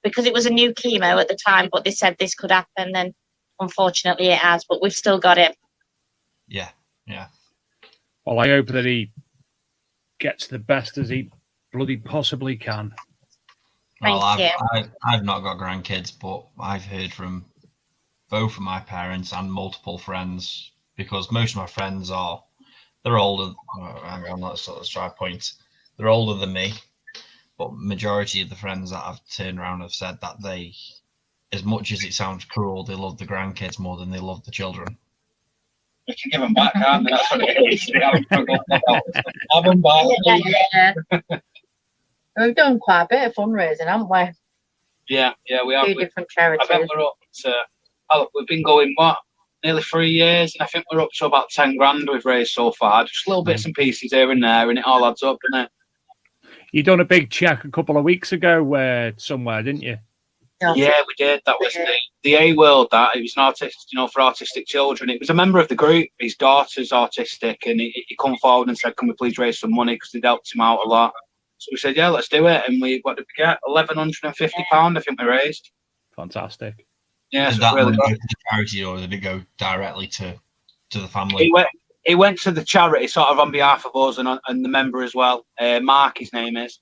Because it was a new chemo at the time, but they said this could happen, and unfortunately it has, but we've still got him. Yeah. Well, I hope that he gets the best as he bloody possibly can. Well, I've not got grandkids, but I've heard from both of my parents and multiple friends, because most of my friends they're older. Hang on, let's try a point. They're older than me, but majority of the friends that I've turned around have said that they, as much as it sounds cruel, they love the grandkids more than they love the children. We can give them back, can't we? That's what it is. Have them back. Yeah. We've done quite a bit of fundraising, haven't we? Yeah, we have. Two different charities. I think we're up to, we've been going, nearly 3 years, and I think we're up to about 10 grand we've raised so far. Just little bits and pieces here and there, and it all adds up, doesn't it? You done a big check a couple of weeks ago somewhere, didn't you? Yeah, we did. That was the A World. That it was an artist, for autistic children. It was a member of the group. His daughter's autistic, and he come forward and said, "Can we please raise some money?" Because they'd helped him out a lot. So we said, "Yeah, let's do it." And what did we get? £1,150, I think we raised. Fantastic. Yeah, did that really go to the charity, or did it go directly to the family? It went to the charity, sort of on behalf of us and the member as well. Mark, his name is.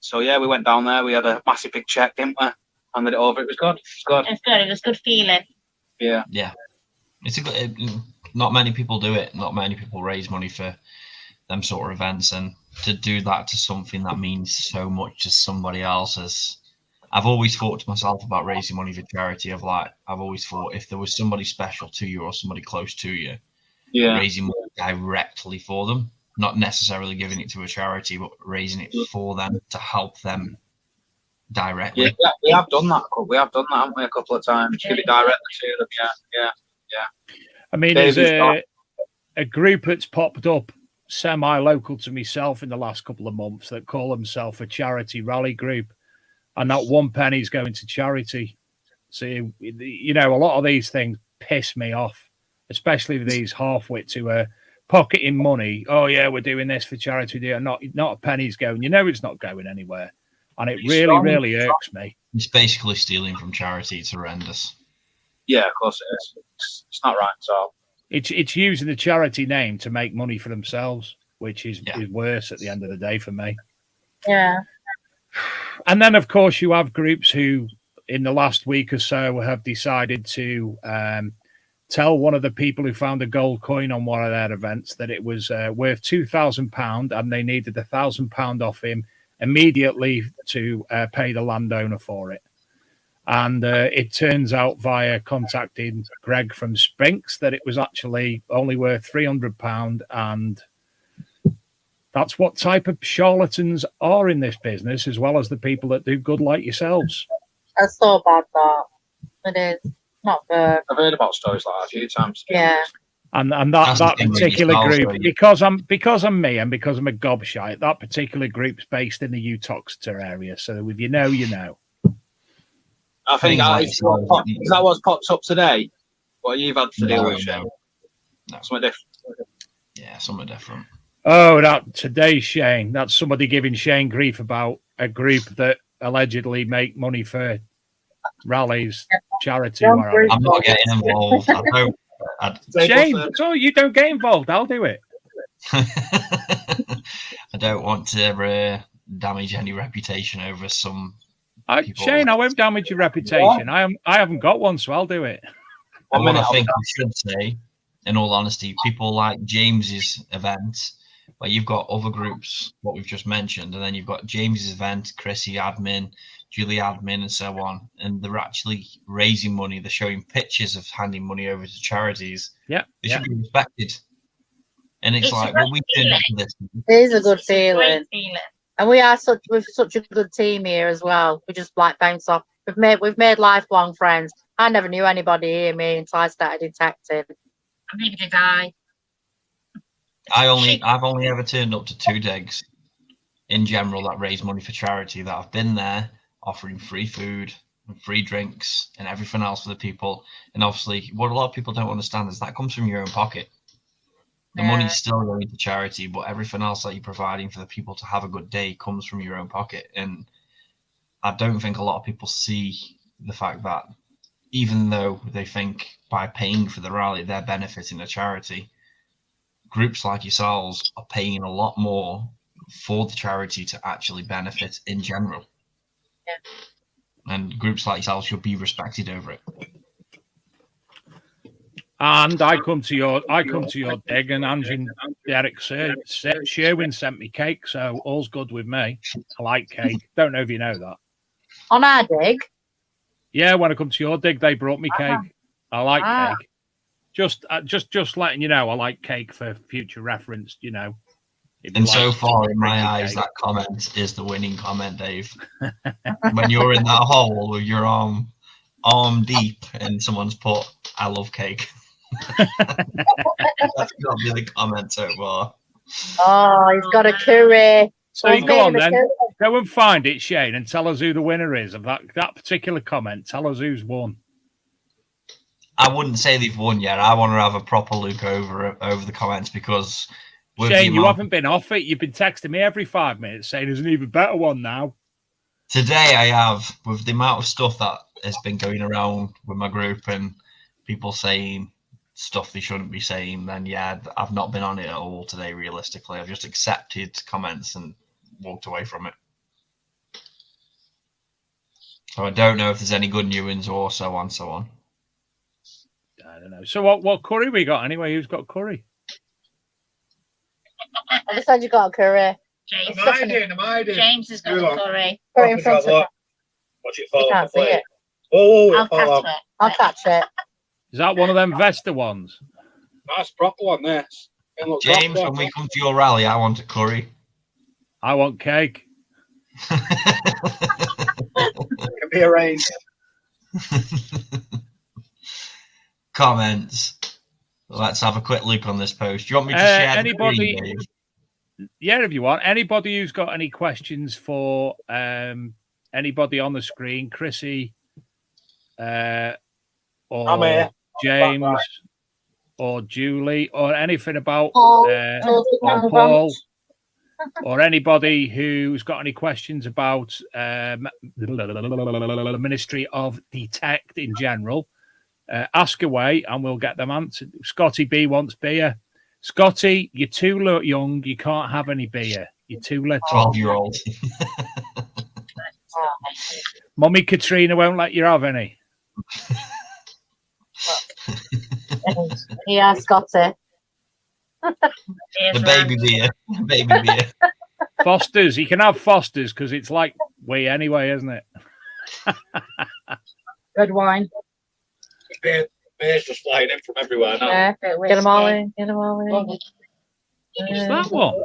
So yeah, we went down there. We had a massive big check, didn't we? Handed it over. It was good. It was good feeling. Yeah. It's a good. Not many people do it. Not many people raise money for them sort of events, and to do that to something that means so much to somebody else. I've always thought to myself about raising money for charity. I've always thought if there was somebody special to you or somebody close to you, raising money directly for them. Not necessarily giving it to a charity, but raising it for them to help them directly. Yeah, we have done that. We have done that, haven't we, a couple of times? Give it directly to them. Yeah. I mean, there's a group that's popped up semi-local to myself in the last couple of months that call themselves a charity rally group, and not one penny's going to charity. So, a lot of these things piss me off, especially these half-wits who are pocketing money. Oh yeah, we're doing this for charity. Not a penny's going. It's not going anywhere, and it really irks me. It's basically stealing from charity. It's horrendous. Yeah, of course it is. It's not right at all. It's using the charity name to make money for themselves, which is worse at the end of the day for me. Yeah. And then of course you have groups who, in the last week or so, have decided to tell one of the people who found a gold coin on one of their events that it was worth £2,000 and they needed £1,000 off him immediately to pay the landowner for it. And it turns out via contacting Greg from Spinks that it was actually only worth £300. And that's what type of charlatans are in this business, as well as the people that do good like yourselves. That's so bad, that. It is. Not good. I've heard about stories like that a few times. Yeah. And that particular group, because I'm me and because I'm a gobshite, that particular group's based in the Uttoxeter area. So if you know, you know. I think is that what's popped up today? What you've had to deal with? No. Something different. Yeah, something different. Oh, today's Shane. That's somebody giving Shane grief about a group that allegedly make money for rallies, charity. I'm not getting involved. Shane, so you don't get involved. I'll do it. I don't want to damage any reputation over some. Shane, I won't damage your reputation. I haven't got one, so I'll do it. And what I think we should say, in all honesty, people like James's event, where you've got other groups, what we've just mentioned, and then you've got James's event, Chrissy admin, Julie admin, and so on, and they're actually raising money. They're showing pictures of handing money over to charities. Yeah, they should be respected. And it's like, well, we turned up to this. It is a good feeling. And we're such a good team here as well. We just bounce off. We've made lifelong friends. I never knew anybody here, me, until I started detecting. And neither did I. I've only ever turned up to 2 digs in general that raise money for charity, that I've been there offering free food and free drinks and everything else for the people. And obviously what a lot of people don't understand is that comes from your own pocket. The money's still going to charity, but everything else that you're providing for the people to have a good day comes from your own pocket. And I don't think a lot of people see the fact that even though they think by paying for the rally, they're benefiting the charity, groups like yourselves are paying a lot more for the charity to actually benefit in general. Yeah. And groups like yourselves should be respected over it. And I come to your dig, and Angie Derek Sherwin sent me cake, so all's good with me. I like cake. Don't know if you know that. On our dig? Yeah, when I come to your dig, they brought me cake. I like cake. Just letting you know, I like cake for future reference. You know. And so far, in my eyes, that comment is the winning comment, Dave. When you're in that hole with your arm deep, and someone's put, "I love cake." That's got to be the comment so far. Oh, he's got a curry. So you go on then. Go and find it, Shane, and tell us who the winner is of that particular comment. Tell us who's won. I wouldn't say they've won yet. I want to have a proper look over the comments because Shane, you haven't been off it. You've been texting me every 5 minutes saying there's an even better one now. Today I have, with the amount of stuff that has been going around with my group and people saying stuff they shouldn't be saying, then yeah, I've not been on it at all today, realistically. I've just accepted comments and walked away from it. So I don't know if there's any good new ones or so on, so on. I don't know. So what curry we got anyway? Who's got curry? I just said you got a curry. James, Am I doing? James has got a curry. Curry in front of you. Watch it You fall can't off see the plate. it. Oh, I'll catch it. I'll catch it. Is that one of them Vesta ones? That's proper one, this. It looks James, proper. when we come to your rally, I want a curry. I want cake. Can be arranged. Comments. Let's have a quick look on this post. Do you want me to share anybody? the screen, Dave? Yeah, if you want. Anybody who's got any questions for anybody on the screen, Chrissy, or I'm here. James, or Julie, or anything about Paul, or Paul, or anybody who's got any questions about the Ministry of Detect in general, ask away and we'll get them answered. Scotty B wants beer. Scotty, you're too young. You can't have any beer. You're too little. 12-year-old. Mummy Katrina won't let you have any. Yeah, Scotty. The baby beer. Baby beer. Foster's. You can have Foster's because it's like wee anyway, isn't it? Red wine. Beer's just flying in from everywhere now. Yeah, get them all in. Get them all in. What's that one?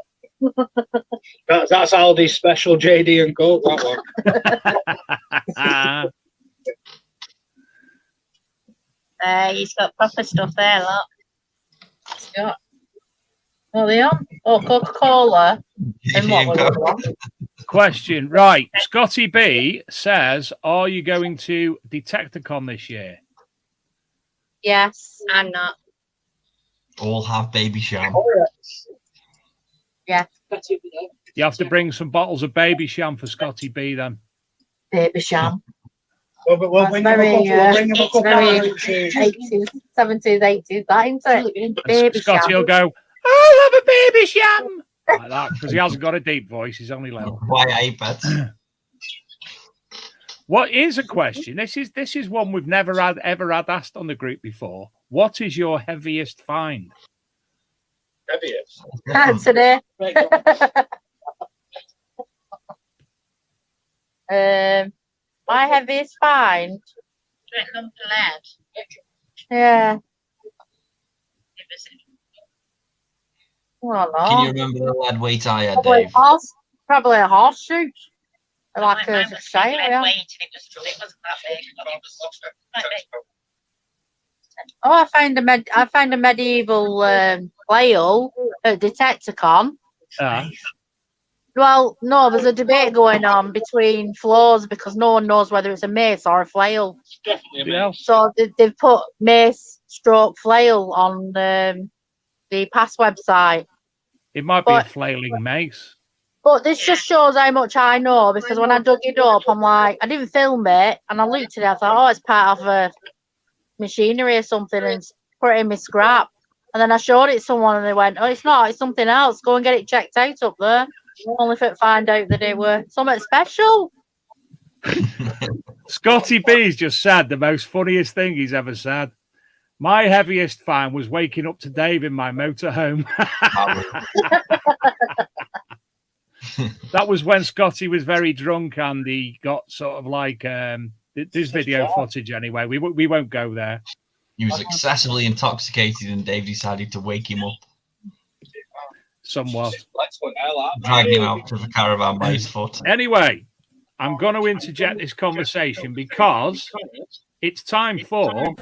That's Aldi's special JD and Coke, that one. He's got proper stuff there, look. Yeah. What are they on? Oh, Coca-Cola. And what was the one? Question. Right. Scotty B says, are you going to Detecticon this year? Yes. I'm not. All have baby sham. Yeah. You have to bring some bottles of baby sham for Scotty B then. Baby sham. Well, but we'll bring him a couple very of 80s, 70s, 80s, that isn't it? Baby Scotty sham. will go, I'll have a baby sham. Like that, because he hasn't got a deep voice. He's only little. Why iPads? What is a question? This is one we've never ever had asked on the group before. What is your heaviest find? heaviest. Today. My heaviest find. Lump of lead. Yeah. It was Well, Can you no. remember the lead weight I had, Probably, Dave? probably a horseshoe. Like mine a was sail, lead yeah. weight and it wasn't that big. Quite big. Oh, I found a medieval flail at Detecticon. Well, no, there's a debate going on between floors because no one knows whether it's a mace or a flail. Yeah. So they've put mace stroke flail on the PASS website. It might be a But- flailing mace. But this just shows how much I know because when I dug it up, I'm like, I didn't film it and I looked at it. I thought, oh, it's part of a machinery or something and put it in my scrap. And then I showed it to someone and they went, oh, it's not, it's something else. Go and get it checked out up there. Only if it find out that it were something special. Scotty B's just said the most funniest thing he's ever said. My heaviest find was waking up to Dave in my motorhome. That was when Scotty was very drunk and he got sort of like there's video footage anyway. We won't go there. He was excessively intoxicated and Dave decided to wake him up, Somewhat. dragging him out of the caravan by his foot. Anyway, I'm going to interject this conversation because it's time for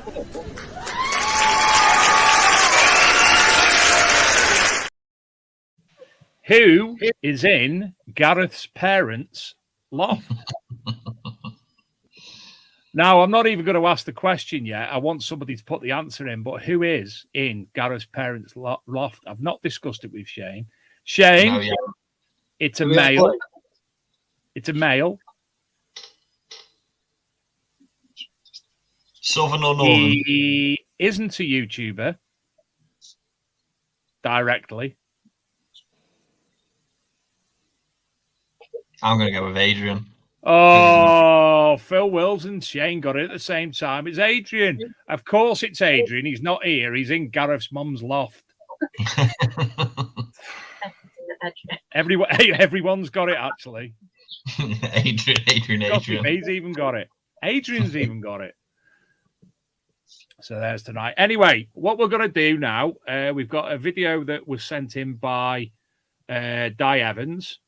who is in Gareth's parents' loft. Now, I'm not even going to ask the question yet. I want somebody to put the answer in, but who is in Gareth's parents' loft? I've not discussed it with Shane. Shane, No, yeah. it's a male. It's a male. Southern or northern? He isn't a YouTuber directly. I'm going to go with Adrian. Oh, Phil Wills and Shane got it at the same time. It's Adrian. Of course it's Adrian. He's not here. He's in Gareth's mum's loft. Everyone's got it, actually. Adrian. He's even got it. Adrian's even got it. So there's tonight. Anyway, what we're going to do now, we've got a video that was sent in by Di Evans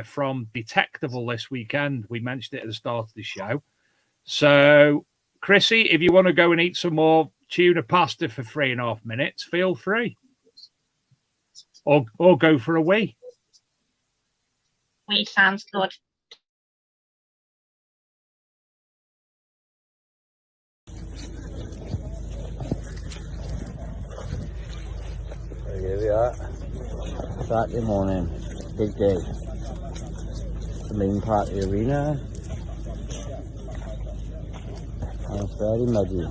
from Detectable this weekend. We mentioned it at the start of the show. So, Chrissy, if you want to go and eat some more tuna pasta for 3.5 minutes, feel free. Or go for a wee. Wee sounds good. Here we are. Saturday morning, big day. The main part of the arena. And it's very muddy.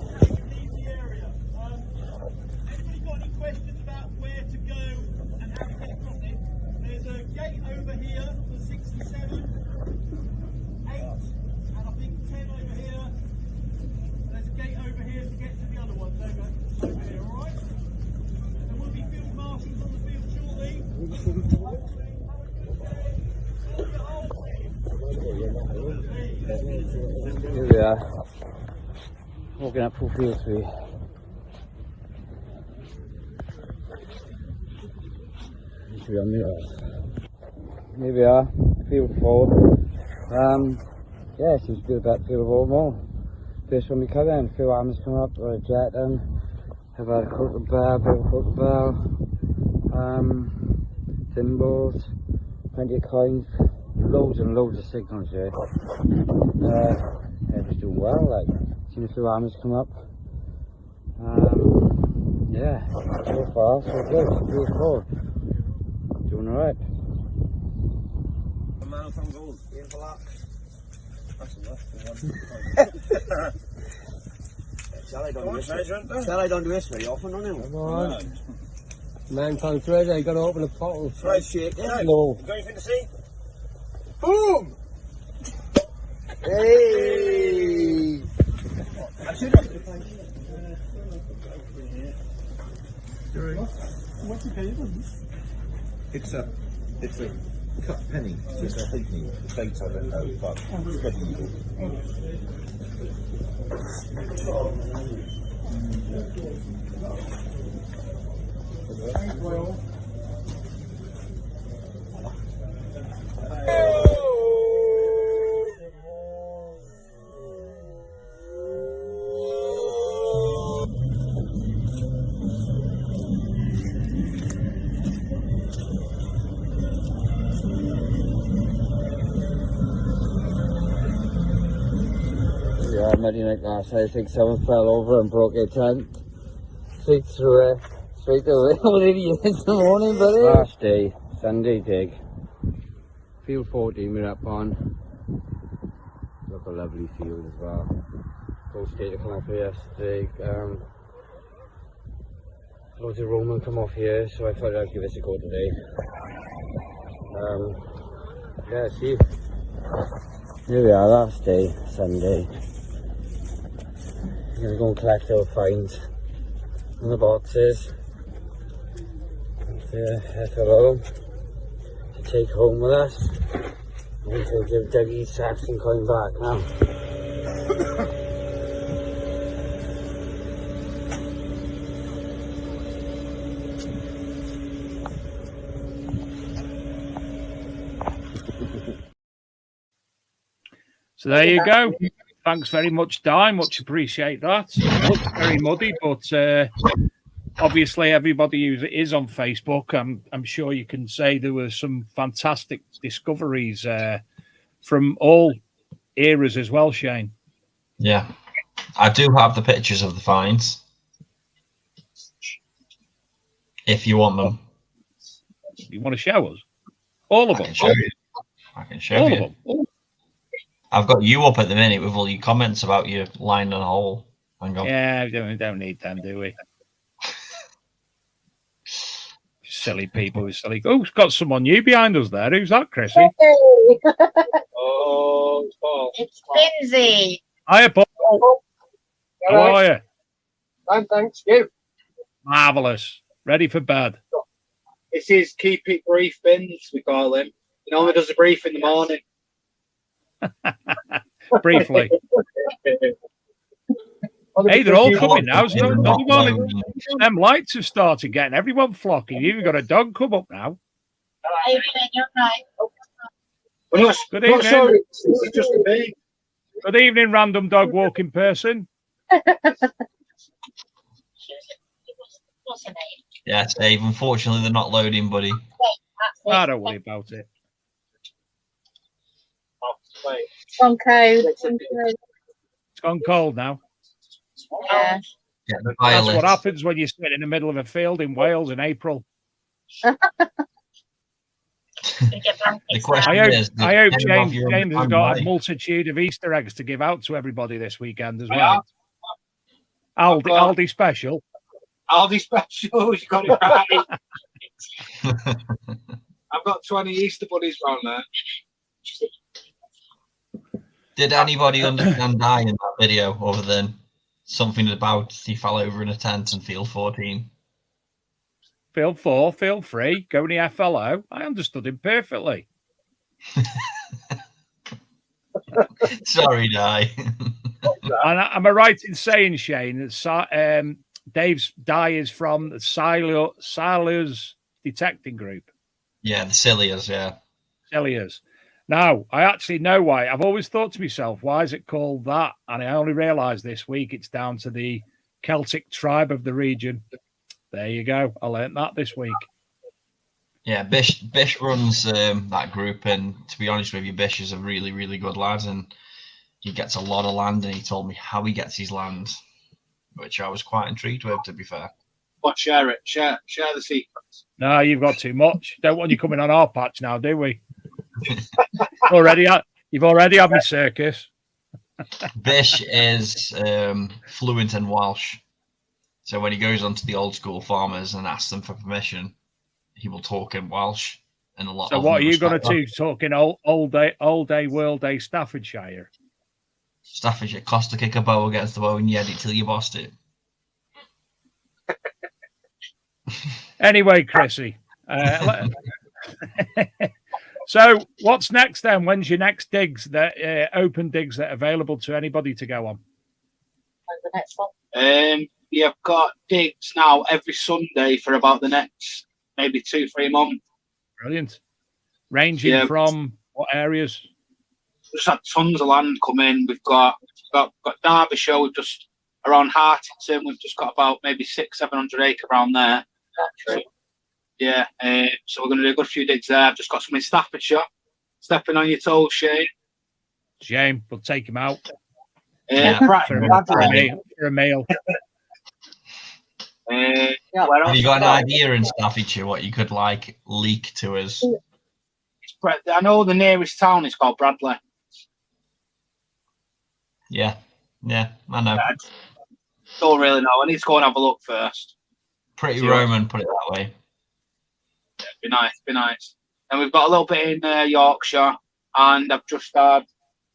If you've got any questions about where to go and how to get across it, there's a gate over here for 67, 8, and I think 10 over here. There's a gate over here to get to the other ones over here, alright? There will be field marshals on the field shortly. Here we are. Walking up full field 3. Here we are, field 4. Yeah, seems to be about field of all more. First one we come in, a few arms come up, or a jet in. Have had a quarter bell, bit of a quarter bell, thimbles, plenty of coins, loads and loads of signals here. Everything's doing well, like, seen a few armies come up. Yeah, so far, so good, field 4. Doing alright. Marathon gold, in for that. That's enough. Shall I don't do this very often, don't you? Come on. £9 treasure, you got to open a bottle. Try shake it. No. You got anything to see? Boom! Hey! I should have. What's the pay for this? It's a cut penny, so it's a halfpenny. The date I don't know, but it's medieval. Yeah, muddy night last night. I think someone fell over and broke a tent. Straight through it. Straight away. What idiots in the morning, buddy. Last day, Sunday dig. Field 14 we're up on. Look a lovely field as well. First day to come off here yesterday. Loads of Roman come off here, so I thought I'd give this a go today. Yeah, see. Here we are, last day, Sunday. I'm gonna go and collect our finds in the boxes. And hello to take home with us. I'm going to give Dougie sacks and coin back now. So there you go. Thanks very much, Di. Much appreciate that. It looks very muddy, but obviously everybody who is on Facebook, I'm sure you can say there were some fantastic discoveries from all eras as well, Shane. Yeah. I do have the pictures of the finds. If you want them. You want to show us? All of them? I can show you. Of them? I've got you up at the minute with all your comments about your line and hole. Hang on. Yeah, we don't need them, do we? Silly people with silly. Oh, it's got someone new behind us there. Who's that, Chrissy? Oh, Paul. It's Lindsay. Hiya, Paul. How are you? Fine, thanks. You? Marvellous. Ready for bed. This is Keep It Brief Bins, we call him. He normally does a brief in the morning. Briefly. Hey, they're all coming now. So them lights have started getting everyone flocking. You've even got a dog come up now. You're right. Good evening. Sorry, it's just a bee. Good evening, random dog walking person. Yeah, Dave. Unfortunately, they're not loading, buddy. I don't worry about it. It's on code. It's gone cold now. Yeah. Yeah, That's what happens when you sit in the middle of a field in Wales in April. The question is, I hope James has got a multitude of Easter eggs to give out to everybody this weekend as well. Aldi special. Aldi special, you got it right. I've got 20 Easter bunnies around there. Did anybody understand Di in that video other than something about he fell over in a tent in field 14? Field 4, field 3, going to FLO. I understood him perfectly. Sorry, Di. And am I right in saying, Shane, that Dave's Di is from the Siler's detecting group? Yeah, the Cilliers, yeah. Cilliers. Now, I actually know why. I've always thought to myself, why is it called that? And I only realised this week it's down to the Celtic tribe of the region. There you go. I learnt that this week. Yeah, Bish runs that group, and to be honest with you, Bish is a really, really good lad, and he gets a lot of land, and he told me how he gets his land, which I was quite intrigued with, to be fair. But share it. Share the secrets. No, you've got too much. Don't want you coming on our patch now, do we? You've already had me circus. Bish is fluent in Welsh, so when he goes onto the old school farmers and asks them for permission, he will talk in Welsh. And a lot. So what are you going to do? Talking all day, world day, Staffordshire. Staffordshire, Costa kick a bow against the bow and you edit till you bossed it. Anyway, Chrissy. So what's next then? When's your next digs that open digs that are available to anybody to go on? The next one. You've got digs now every Sunday for about the next maybe 2-3 months. Brilliant. Ranging from what areas? Just had tons of land come in. We've got Derbyshire. We've just around Hartington. We've just got about maybe 600-700 acre around there. So, yeah, so we're going to do a good few digs there. I've just got some in Staffordshire. Stepping on your toes, Shane. Shame, we'll take him out. For a meal. Have you got an idea in Staffordshire what you could leak to us? I know the nearest town is called Bradley. Yeah, I know. I don't really know. I need to go and have a look first. Pretty Roman, put it that way. Yeah, be nice. And we've got a little bit in Yorkshire, and I've just had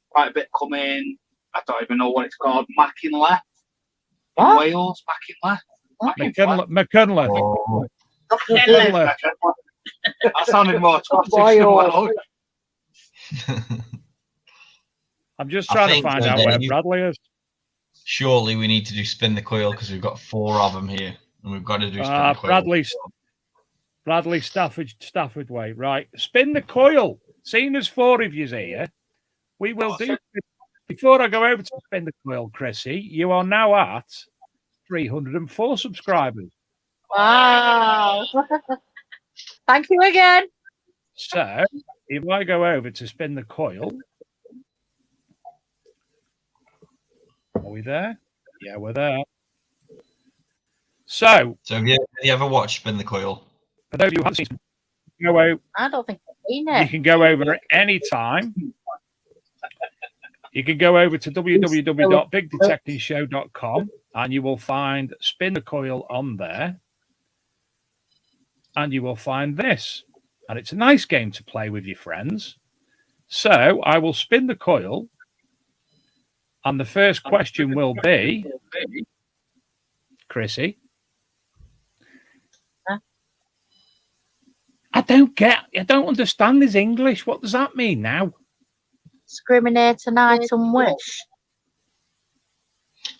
quite a bit come in. I don't even know what it's called. Mackinley. In Wales, Mackinley. McCunley. Oh. That sounded more Scottish than Welsh. I'm just trying to find out where Bradley is. Surely we need to do spin the coil because we've got 4 of them here, and we've got to do spin the coil. Bradley, Stafford way. Right, spin the coil. Seeing as 4 of you's here, we will do Before I go over to spin the coil, Chrissy, you are now at 304 subscribers. Wow. Thank you again. So if I go over to spin the coil, are we there? Yeah, we're there. So have you ever watched Spin the Coil? For those of you who haven't seen, go over. I don't think I've seen it. You can go over at any time. You can go over to www.bigdetectiveshow.com and you will find Spin the Coil on there. And you will find this. And it's a nice game to play with your friends. So I will spin the coil. And the first question will be, Chrissy. Huh? I don't understand this English. What does that mean now? Discriminate an item wish.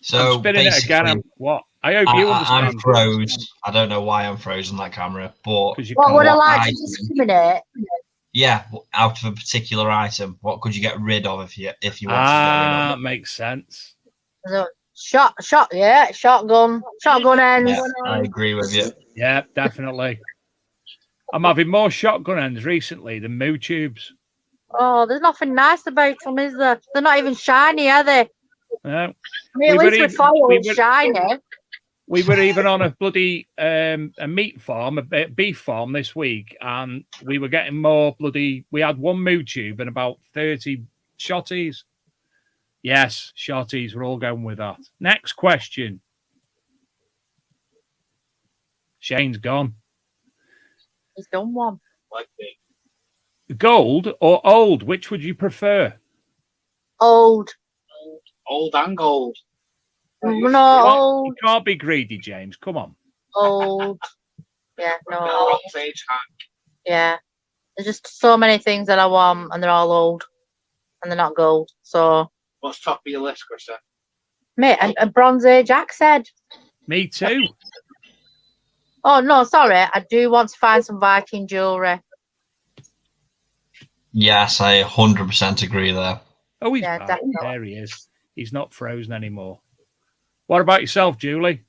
So I'm spinning it again. What? I hope you understand. I'm froze. I don't know why I'm frozen that camera, but What would I like to discriminate? Yeah, out of a particular item, what could you get rid of if you want to get rid of it? Makes sense. Shotgun ends. Yeah, I agree with you. Yeah, definitely. I'm having more shotgun ends recently than moo tubes. Oh, there's nothing nice about them, is there? They're not even shiny, are they? No. I mean, at least with foil, it's shiny. We were even on a bloody a meat farm, a beef farm this week, and we were getting more bloody. We had one moo tube and about 30 shotties. Yes, shotties. We're all going with that. Next question. Shane's gone. He's done one. Gold or old? Which would you prefer? Old. Old and gold. No, old. You can't be greedy, James. Come on. Old. Yeah, no. Bronze Age hack. Yeah. There's just so many things that I want, and they're all old, and they're not gold. So. What's top of your list, Krista? Mate, a Bronze Age axe head. Me too. Oh no, sorry. I do want to find some Viking jewellery. Yes, I 100% agree there. Oh, he's back. There he is. He's not frozen anymore. What about yourself, Julie?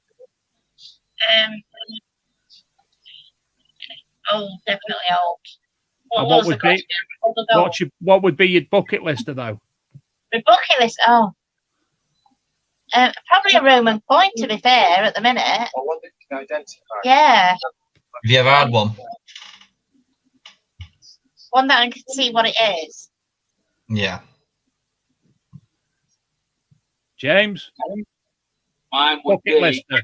Old, definitely old. What would be your bucket lister though? The bucket list. Probably a Roman coin, to be fair, at the minute. Or one that you can identify. Yeah. Have you ever had one? One that I can see what it is. Yeah. James? Mine would be lister.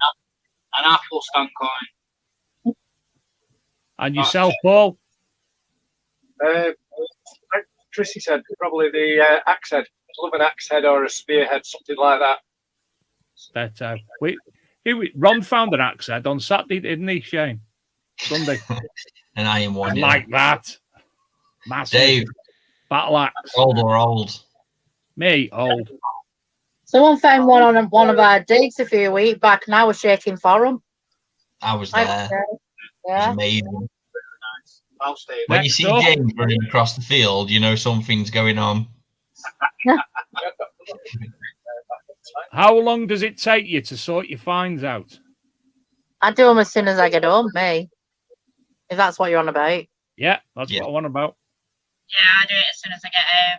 an apple stand coin. And yourself, Paul? Chrissy said probably the axe head. I'd love an axe head or a spearhead, something like that. Ron found an axe head on Saturday, didn't he, Shane? Sunday. An iron one. Like that. Massive. Dave. Battle axe. Old or old? Me, old. Someone found one on one of our digs a few weeks back, and I was shaking for them. I was there. Yeah. It was amazing. I'll stay When you see James running across the field, you know something's going on. How long does it take you to sort your finds out? I do them as soon as I get home, me. If that's what you're on about. Yeah, that's what I want about. Yeah, I do it as soon as I get home.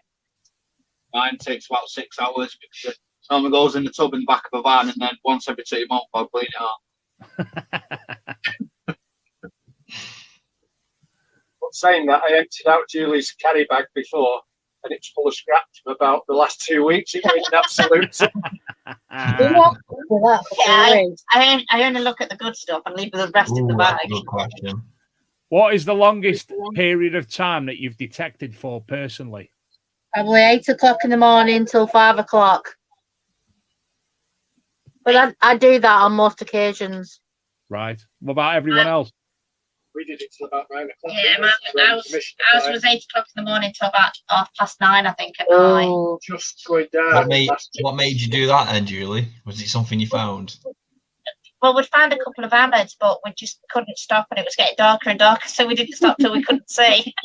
Mine takes about 6 hours because it normally goes in the tub in the back of a van, and then once every 2 months I'll clean it off. But saying that, I emptied out Julie's carry bag before, and it's full of scraps from about the last 2 weeks. It was an absolute. I only look at the good stuff and leave the rest in the bag. Good question. What is the longest period of time that you've detected for personally? Probably 8 o'clock in the morning till 5 o'clock. But I do that on most occasions. Right. What about everyone else? We did it till about 9 o'clock. Yeah, ours was 8 o'clock in the morning till about 9:30, I think, at night. Just going down. What made you do that then, Julie? Was it something you found? Well, we'd found a couple of hammers, but we just couldn't stop, and it was getting darker and darker, so we didn't stop till we couldn't see.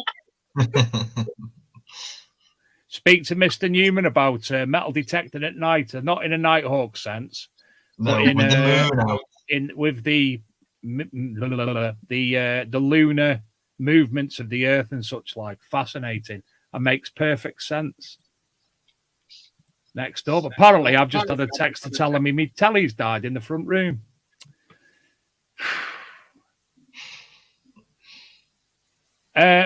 speak to Mr. Newman about metal detecting at night, not in a Nighthawk sense, No, but in with the moon out. with the lunar movements of the Earth and such like. Fascinating and makes perfect sense. Next up, apparently, I've just had a text telling me my telly's died in the front room.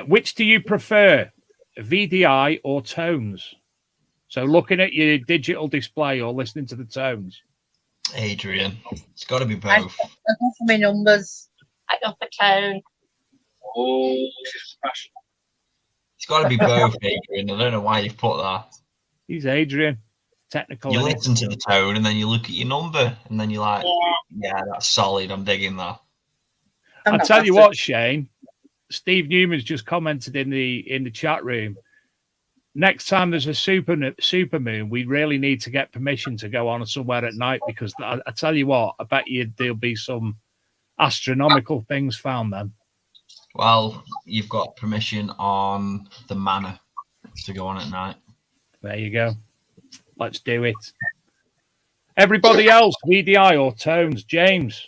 Which do you prefer, VDI or tones? So looking at your digital display or listening to the tones? Adrian, it's got to be both. I go for my numbers. I go for tone. Oh, she's passionate. It's got to be both, Adrian. I don't know why you've put that. He's Adrian. Technical. You listen to the tone and then you look at your number and then you're like, yeah, that's solid. I'm digging that. I'll tell you what, Shane. Steve Newman's just commented in the chat room. Next time there's a super moon, we really need to get permission to go on somewhere at night, because I tell you what, I bet you there'll be some astronomical things found then. Well, you've got permission on the manor to go on at night. There you go. Let's do it. Everybody else, VDI or tones? James?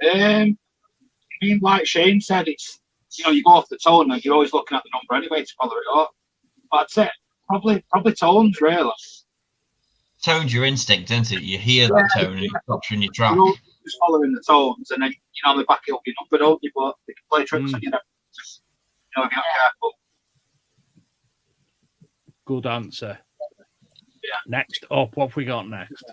I mean, like Shane said, it's, you go off the tone and you're always looking at the number anyway to follow it up. But I'd say probably tones, really. Tone's your instinct, isn't it? You hear that tone and it stops you in your track. You're just following the tones, and then on the back it up your number, don't you? But they can play tricks on you. Just, if you're not careful. Good answer. Yeah. Next up, what have we got next?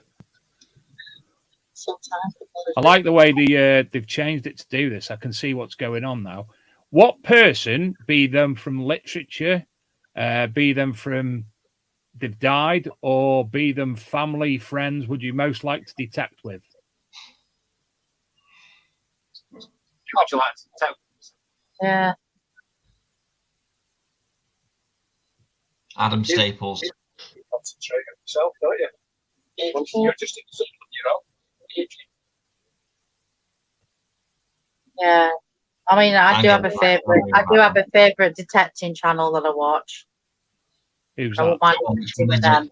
I like the way they've changed it to do this. I can see what's going on now. What person, be them from literature, be them from they've died, or be them family, friends, would you most like to detect with? How'd you like to detect? Yeah. Adam Staples. You concentrate on yourself, don't you? Once you're just in your own. Yeah. I mean, I do have a favourite. I do have a favourite detecting channel that I watch. Who's I won't mind detecting with them.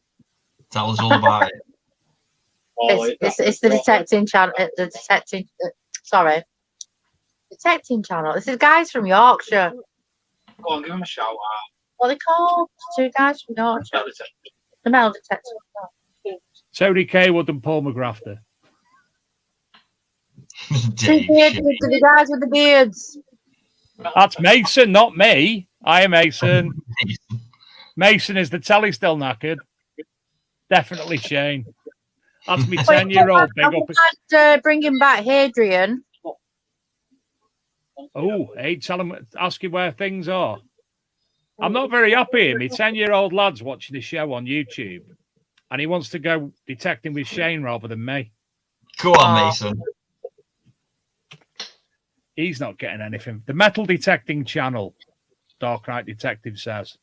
Tell us all about it. It's the detecting channel. The detecting. Detecting channel. This is guys from Yorkshire. Go on, give them a shout out. What are they called? Two guys from Yorkshire. The metal detector. Tony Kaywood and Paul McGrafter. The guys with the beards. That's Mason, not me. I am Mason. Mason is the telly still knackered. Definitely Shane. That's me 10-year-old. Big up. Bringing back Adrian. Oh, hey, tell him, ask him where things are. I'm not very happy. My 10-year-old lad's watching the show on YouTube, and he wants to go detecting with Shane rather than me. Go on, Mason. He's not getting anything. The metal detecting channel, Dark Knight Detective says.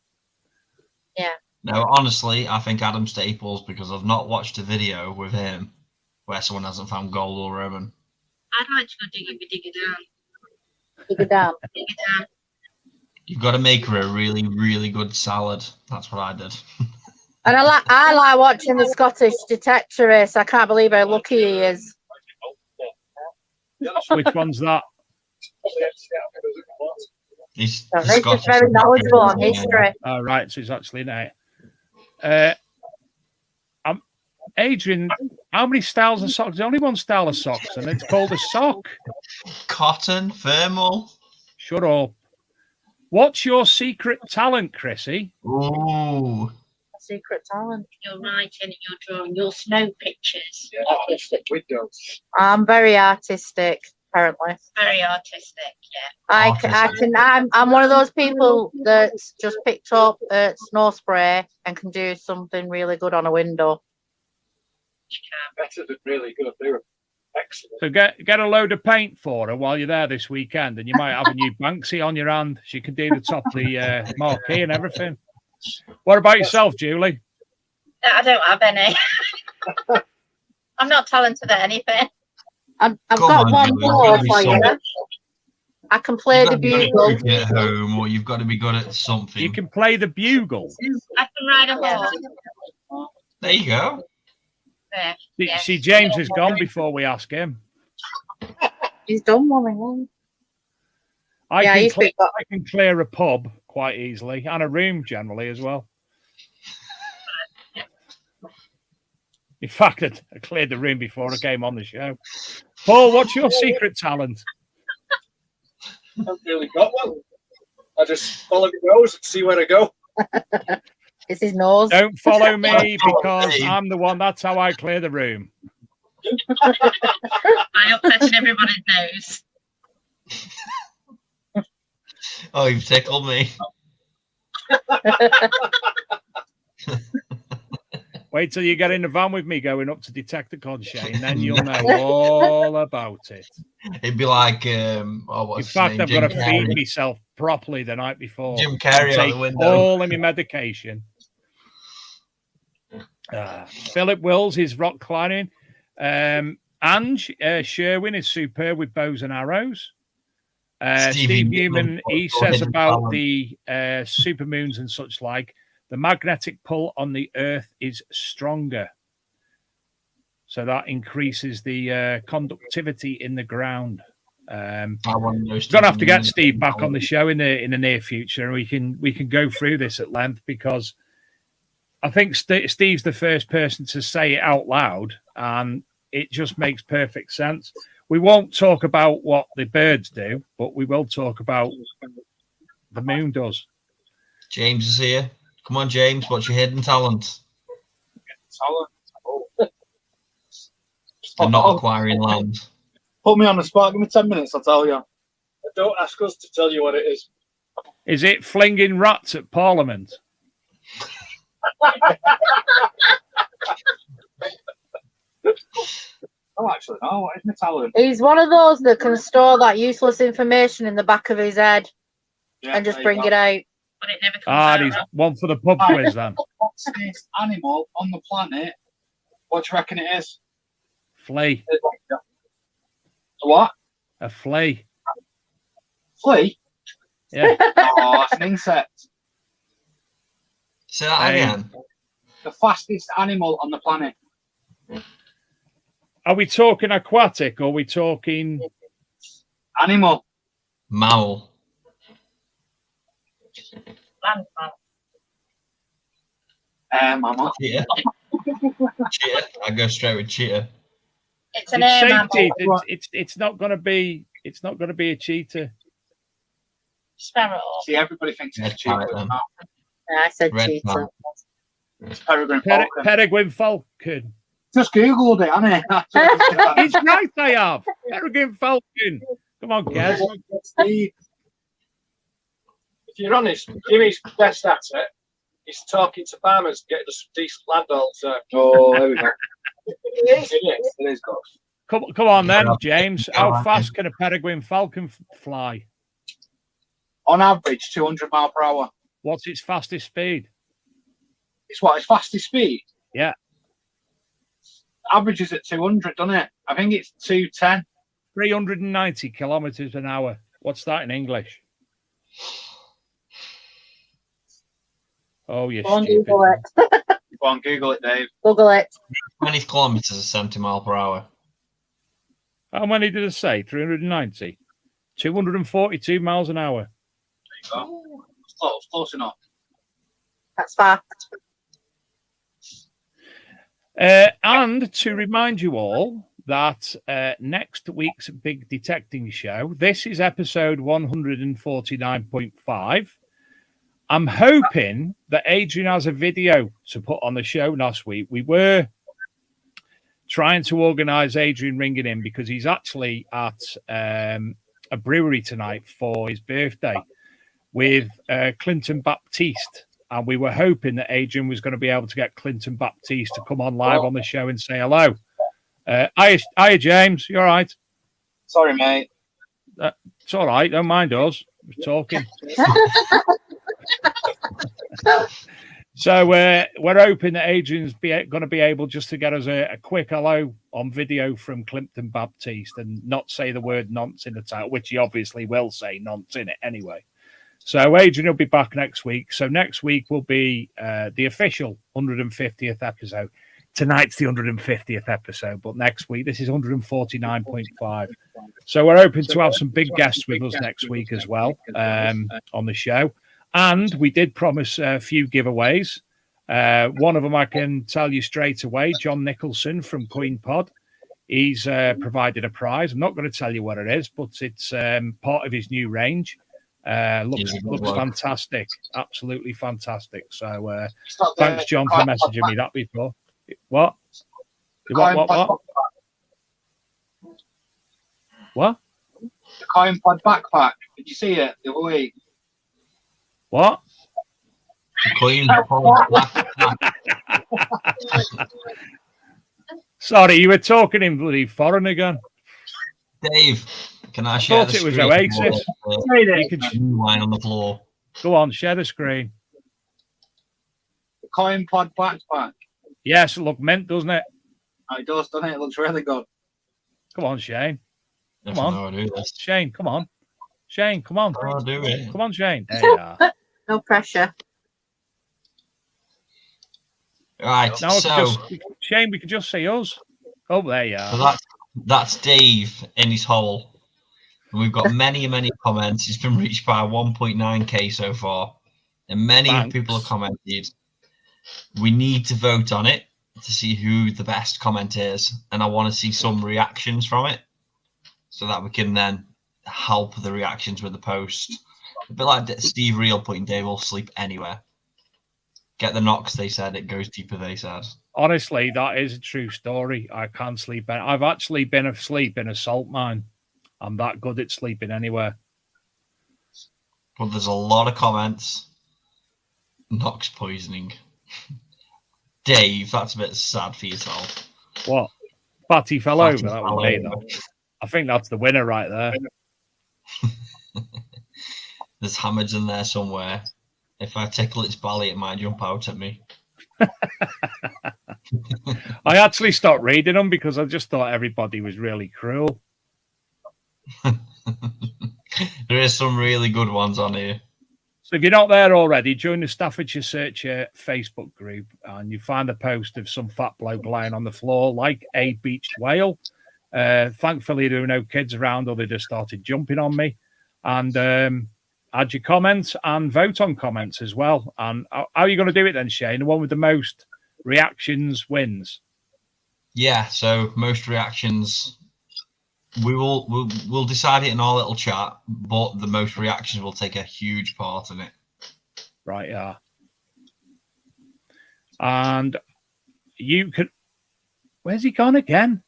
Yeah. No, honestly, I think Adam Staples, because I've not watched a video with him where someone hasn't found gold or Roman. I'd like to go dig it down. Dig it down. Dig it down. You've got to make her a really, really good salad. That's what I did. And I like watching the Scottish detectorist. I can't believe how lucky he is. Which one's that? He's very knowledgeable on history. Oh, right. So he's actually now. Adrian, how many styles of socks? There's only one style of socks, and it's called a sock. Cotton, thermal. Shut up. What's your secret talent, Chrissy? Ooh. Secret talent. You're writing, you're drawing your snow pictures. Yeah, artistic windows. I'm very artistic, apparently. Very artistic, yeah. I'm one of those people that's just picked up snow spray and can do something really good on a window. Better than really good. They're excellent. So get a load of paint for her while you're there this weekend, and you might have a new Banksy on your hand. She can do the top of the marquee and everything. What about yourself, Julie? I don't have any. I'm not talented at anything. I've got one more for you. I can play the bugle. At home, or you've got to be good at something. You can play the bugle. I can ride a horse. There you go. There. See, James is gone before we ask him. He's done one. I can clear a pub quite easily and a room generally as well. In fact, I cleared the room before I came on the show. Paul, what's your secret talent? I haven't really got one. I just follow my nose and see where I go. It's his nose. Don't follow me because I'm the one. That's how I clear the room. I touching everybody's nose. Oh, you've tickled me. Wait till you get in the van with me going up to Detecticon, Shane, then you'll know all about it. It'd be like, in fact, I've got to feed myself properly the night before. Jim Carrey out the window. All of my medication. Philip Wills is rock climbing. Ange Sherwin is superb with bows and arrows. Steve Newman, he says about the supermoons and such like, the magnetic pull on the Earth is stronger. So that increases the conductivity in the ground. We're going to have to get Steve back on the show in the near future, and we can go through this at length, because I think Steve's the first person to say it out loud, and it just makes perfect sense. We won't talk about what the birds do, but we will talk about the moon does. James is here. Come on, James. What's your hidden talent? They're not acquiring land. Put me on the spot. Give me 10 minutes, I'll tell you. Don't ask us to tell you what it is. Is it flinging rats at Parliament? Oh, actually, no. What is my talent? He's one of those that can store that useless information in the back of his head and just bring it out. But it never comes out. He's one for the pub quiz then. What's this animal on the planet? What do you reckon it is? Flea. What? A flea. Flea? Yeah. Oh, it's an insect. Say that again. The fastest animal on the planet. Are we talking aquatic or are we talking animal? Mammal. Mammal. Cheetah. Cheetah. I go straight with cheetah. It's an air mammal. It's not going to be. It's not going to be a cheetah. Sparrow. See, everybody thinks it's a cheetah. I said Red cheetah. It's peregrine falcon. Peregrine falcon. Just googled it, haven't it? He's right. I have peregrine falcon. Come on, Kez. If you're honest, Jimmy's best at it. He's talking to farmers, getting us some decent landholds. Oh, there we go. It is good. Come on then, James. How fast can a peregrine falcon fly? On average, 200 miles per hour. What's its fastest speed? It's what? Its fastest speed? Yeah. Averages at 200, doesn't it? I think it's 210. 390 kilometers an hour. What's that in English? Oh, you're stupid. Google it. Go on, Google it, Dave. Google it. 20 kilometers at 70 miles per hour. How many did I say? 390? 242 miles an hour. There you go. Close enough. That's fast. And to remind you all that next week's big detecting show, this is episode 149.5. I'm hoping that Adrian has a video to put on the show next week. We were trying to organise Adrian ringing in because he's actually at a brewery tonight for his birthday with Clinton Baptiste. And we were hoping that Adrian was going to be able to get Clinton Baptiste to come on live on the show and say hello. Hiya, James. You all right? Sorry, mate. It's all right. Don't mind us. We're talking. So we're hoping that Adrian's going to be able just to get us a quick hello on video from Climpton Baptiste and not say the word nonce in the title, which he obviously will say nonce in it anyway. So Adrian will be back next week. So next week will be the official 150th episode. Tonight's the 150th episode, but next week, this is 149.5. So we're hoping to have some big guests with us next week as well on the show. And we did promise a few giveaways. One of them I can tell you straight away, John Nicholson from Queen Pod. He's provided a prize. I'm not going to tell you what it is, but it's part of his new range. Looks fantastic. Absolutely fantastic. So thanks, John, for messaging me that before. What? What? The Coin Pod backpack. Did you see it the other week? What? Coin Pod backpack. Sorry, you were talking in bloody foreign again. Dave, can I share the screen? Thought it was Oasis. You could line on the floor. Go on, share the screen. The Coin Pod backpack. Yes, look mint, doesn't it? Oh, it does, doesn't it? It looks really good. Come on, Shane. Come I'll on. do this. Shane, come on. Shane, come on. I'll do it. Come on, Shane. There you are. No pressure. Right, Now Shane, we could just see us. Oh, there you are. So that's Dave in his hole. And we've got many comments. It's been reached by 1.9k so far. And many people have commented. We need to vote on it to see who the best comment is. And I want to see some reactions from it so that we can then help the reactions with the post. A bit like Steve Reel putting Dave will sleep anywhere. Get the knocks, they said. It goes deeper, they said. Honestly, that is a true story. I can't sleep. I've actually been asleep in a salt mine. I'm that good at sleeping anywhere. But there's a lot of comments. Knox poisoning. Dave, that's a bit sad for yourself. What? Fatty fell Fatty over. That fell was me, over. though. I think that's the winner right there. There's hammers in there somewhere. If I tickle its belly, it might jump out at me. I actually stopped reading them because I just thought everybody was really cruel. There is some really good ones on here. So if you're not there already, join the Staffordshire Searcher Facebook group and you find a post of some fat bloke lying on the floor like a beached whale. Thankfully, there were no kids around or they just started jumping on me. And add your comments and vote on comments as well. And how are you going to do it then, Shane? The one with the most reactions wins. Yeah, so most reactions, we'll decide it in our little chat, but the most reactions will take a huge part in it. Right, yeah. And you could... Where's he gone again?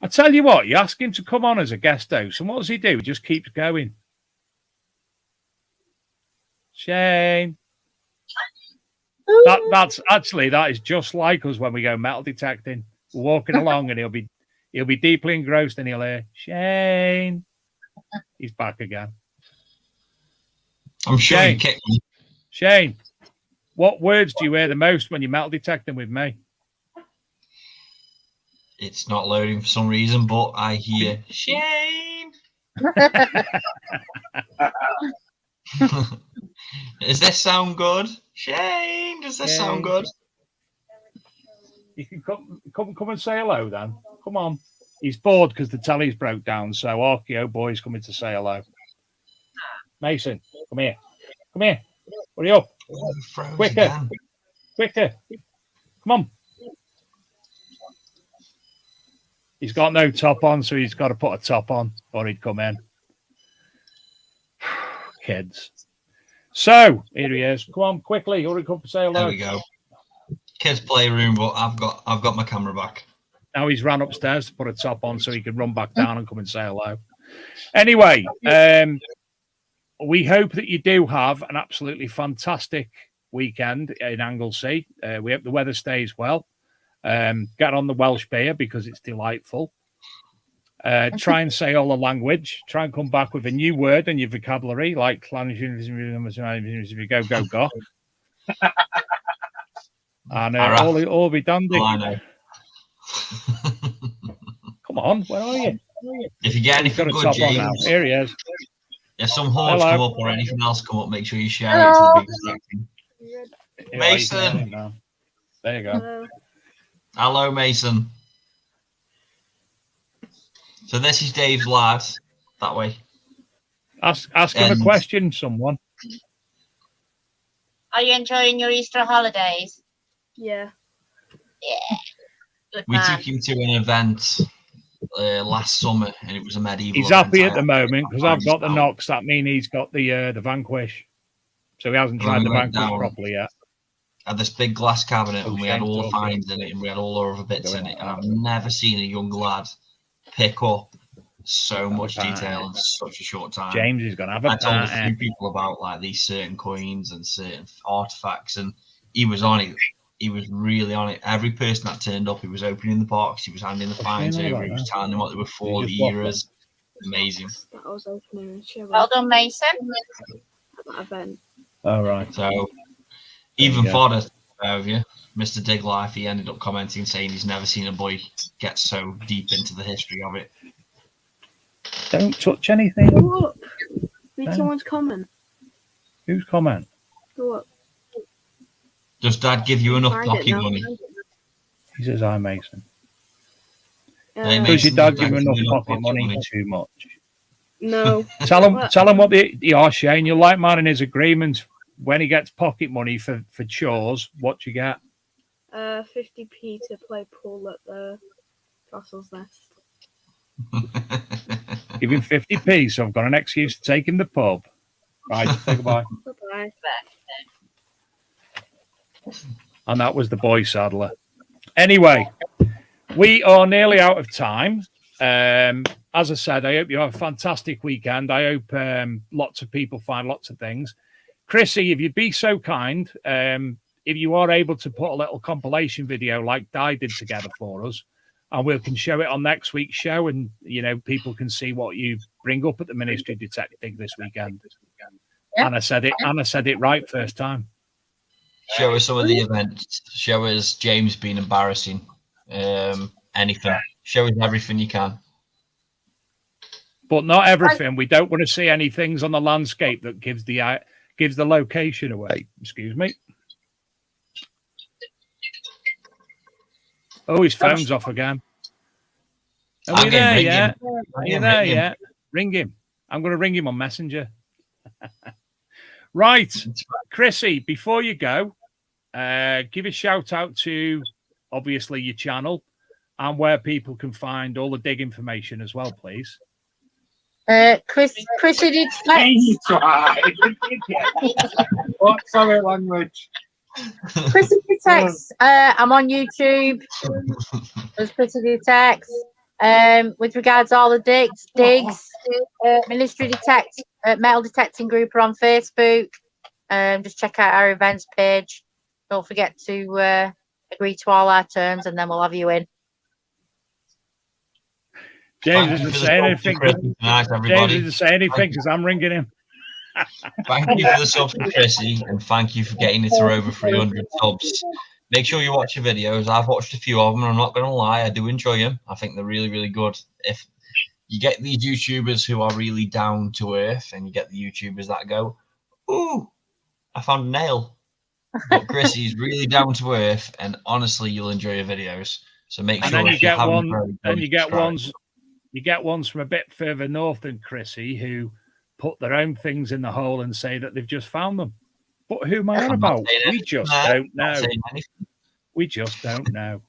I tell you what, you ask him to come on as a guest host, and what does he do? He just keeps going. Shane. That is just like us when we go metal detecting. We're walking along and he'll be deeply engrossed and he'll hear, Shane. He's back again. I'm sure you kicked me. Shane, what words do you hear the most when you're metal detecting with me? It's not loading for some reason, but I hear Shane. Does this sound good? Shane, does this sound good? You can come and say hello then. Come on. He's bored because the telly's broke down, so Arkeo boy's coming to say hello. Mason, come here. Come here. Hurry up. Quicker. Again. Quicker. Come on. He's got no top on, so he's got to put a top on or he'd come in. Kids. So, here he is. Come on, quickly. Hurry up and say hello. There we go. Kids playroom, but I've got my camera back. Now he's ran upstairs to put a top on so he can run back down and come and say hello. Anyway, we hope that you do have an absolutely fantastic weekend in Anglesey. We hope the weather stays well. Get on the Welsh beer because it's delightful. Try and say all the language. Try and come back with a new word and your vocabulary, like go. And all be dandy. I know. Come on, where are you? If you get anything good, James, here he is. If some horse come up or anything else come up, make sure you share it to the big section. Mason. There you go. Hello, Mason. So this is Dave's lad. That way. Ask him a question, someone. Are you enjoying your Easter holidays? Yeah. Yeah. Good We man. took him to an event last summer, and it was a medieval. He's happy at the moment because I've got the knocks. That means he's got the Vanquish, so he hasn't tried the Vanquish properly yet. Had this big glass cabinet, and we had all the finds in it, and we had all our other bits in it. And I've never seen a young lad pick up so much detail in such a short time. James is gonna have a I told a few people about like these certain coins and certain artifacts, and he was on it. He was really on it. Every person that turned up, he was opening the box, he was handing the finds over, he was telling them what they were for, the eras. Amazing. That was opening a show. Well done, Mason. At that event. All right. So, even fodder of you, Mr. Dig Life, he ended up commenting saying he's never seen a boy get so deep into the history of it. Don't touch anything. Go up. Read someone's comment. Whose comment? Go up. Does Dad give you enough pocket money? He says, "Hi, Mason." Hey, Does your Mason, dad does give him enough you pocket money? Too much. No. Tell him what they are, Shane. You'll like man in his agreement. When he gets pocket money for chores, what you get? 50p to play pool at the Castle's Nest. Give him 50p, so I've got an excuse to take him to the pub. Right, say goodbye. Bye-bye. And that was the boy saddler. Anyway, we are nearly out of time. As I said, I hope you have a fantastic weekend. I hope lots of people find lots of things. Chrissy, if you'd be so kind, if you are able to put a little compilation video like Di did together for us, and we can show it on next week's show, and people can see what you bring up at the Ministry Detective this weekend. Yeah. And I said it right first time. Show us some of the events. Show us James being embarrassing. Anything. Show us everything you can. But not everything. We don't want to see any things on the landscape that gives the location away. Excuse me. Oh, his phone's off again. Are you there yet? Are you there yet? Ring him. I'm going to ring him on Messenger. Right. Chrissy, before you go, give a shout out to, obviously, your channel and where people can find all the dig information as well, please. Chrissy did Sorry, language. Chrissy Detects. I'm on YouTube. There's Chrissy Detects. With regards to all the digs, Ministry Detect, Metal Detecting Group are on Facebook. Just check out our events page. Don't forget to agree to all our terms, and then we'll have you in. James isn't saying anything. James isn't saying anything because I'm ringing him. Thank you for the subs to Chrissy, and thank you for getting it to over 300 subs. Make sure you watch your videos. I've watched a few of them, and I'm not going to lie, I do enjoy them. I think they're really, really good. If you get these YouTubers who are really down to earth, and you get the YouTubers that go, "Ooh, I found a nail." But Chrissy's really down to earth, and honestly, you'll enjoy your videos. So make sure you get ones from a bit further north than Chrissy who put their own things in the hole and say that they've just found them. But who am I on about? We just don't know. We just don't know.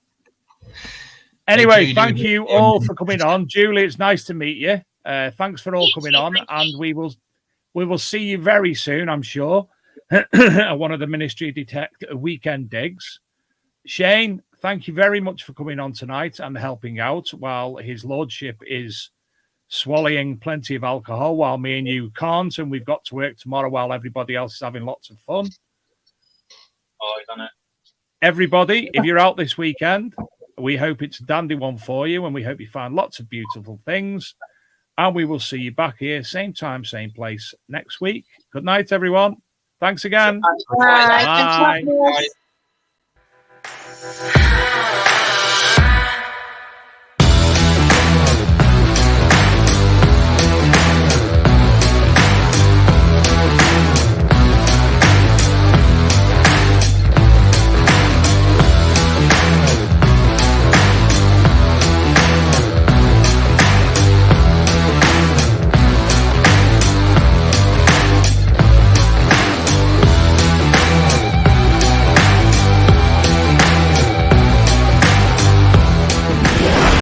Anyway, thank you all for coming on. Julie, it's nice to meet you. Thanks for all coming on, and we will see you very soon, I'm sure, at one of the Ministry Detect weekend digs. Shane, thank you very much for coming on tonight and helping out while his lordship is swallowing plenty of alcohol while me and you can't, and we've got to work tomorrow while everybody else is having lots of fun. Oh, he's on it. Everybody, if you're out this weekend, We hope it's a dandy one for you, and we hope you find lots of beautiful things. And we will see you back here, same time, same place next week. Good night, everyone. Thanks again. Bye. Bye.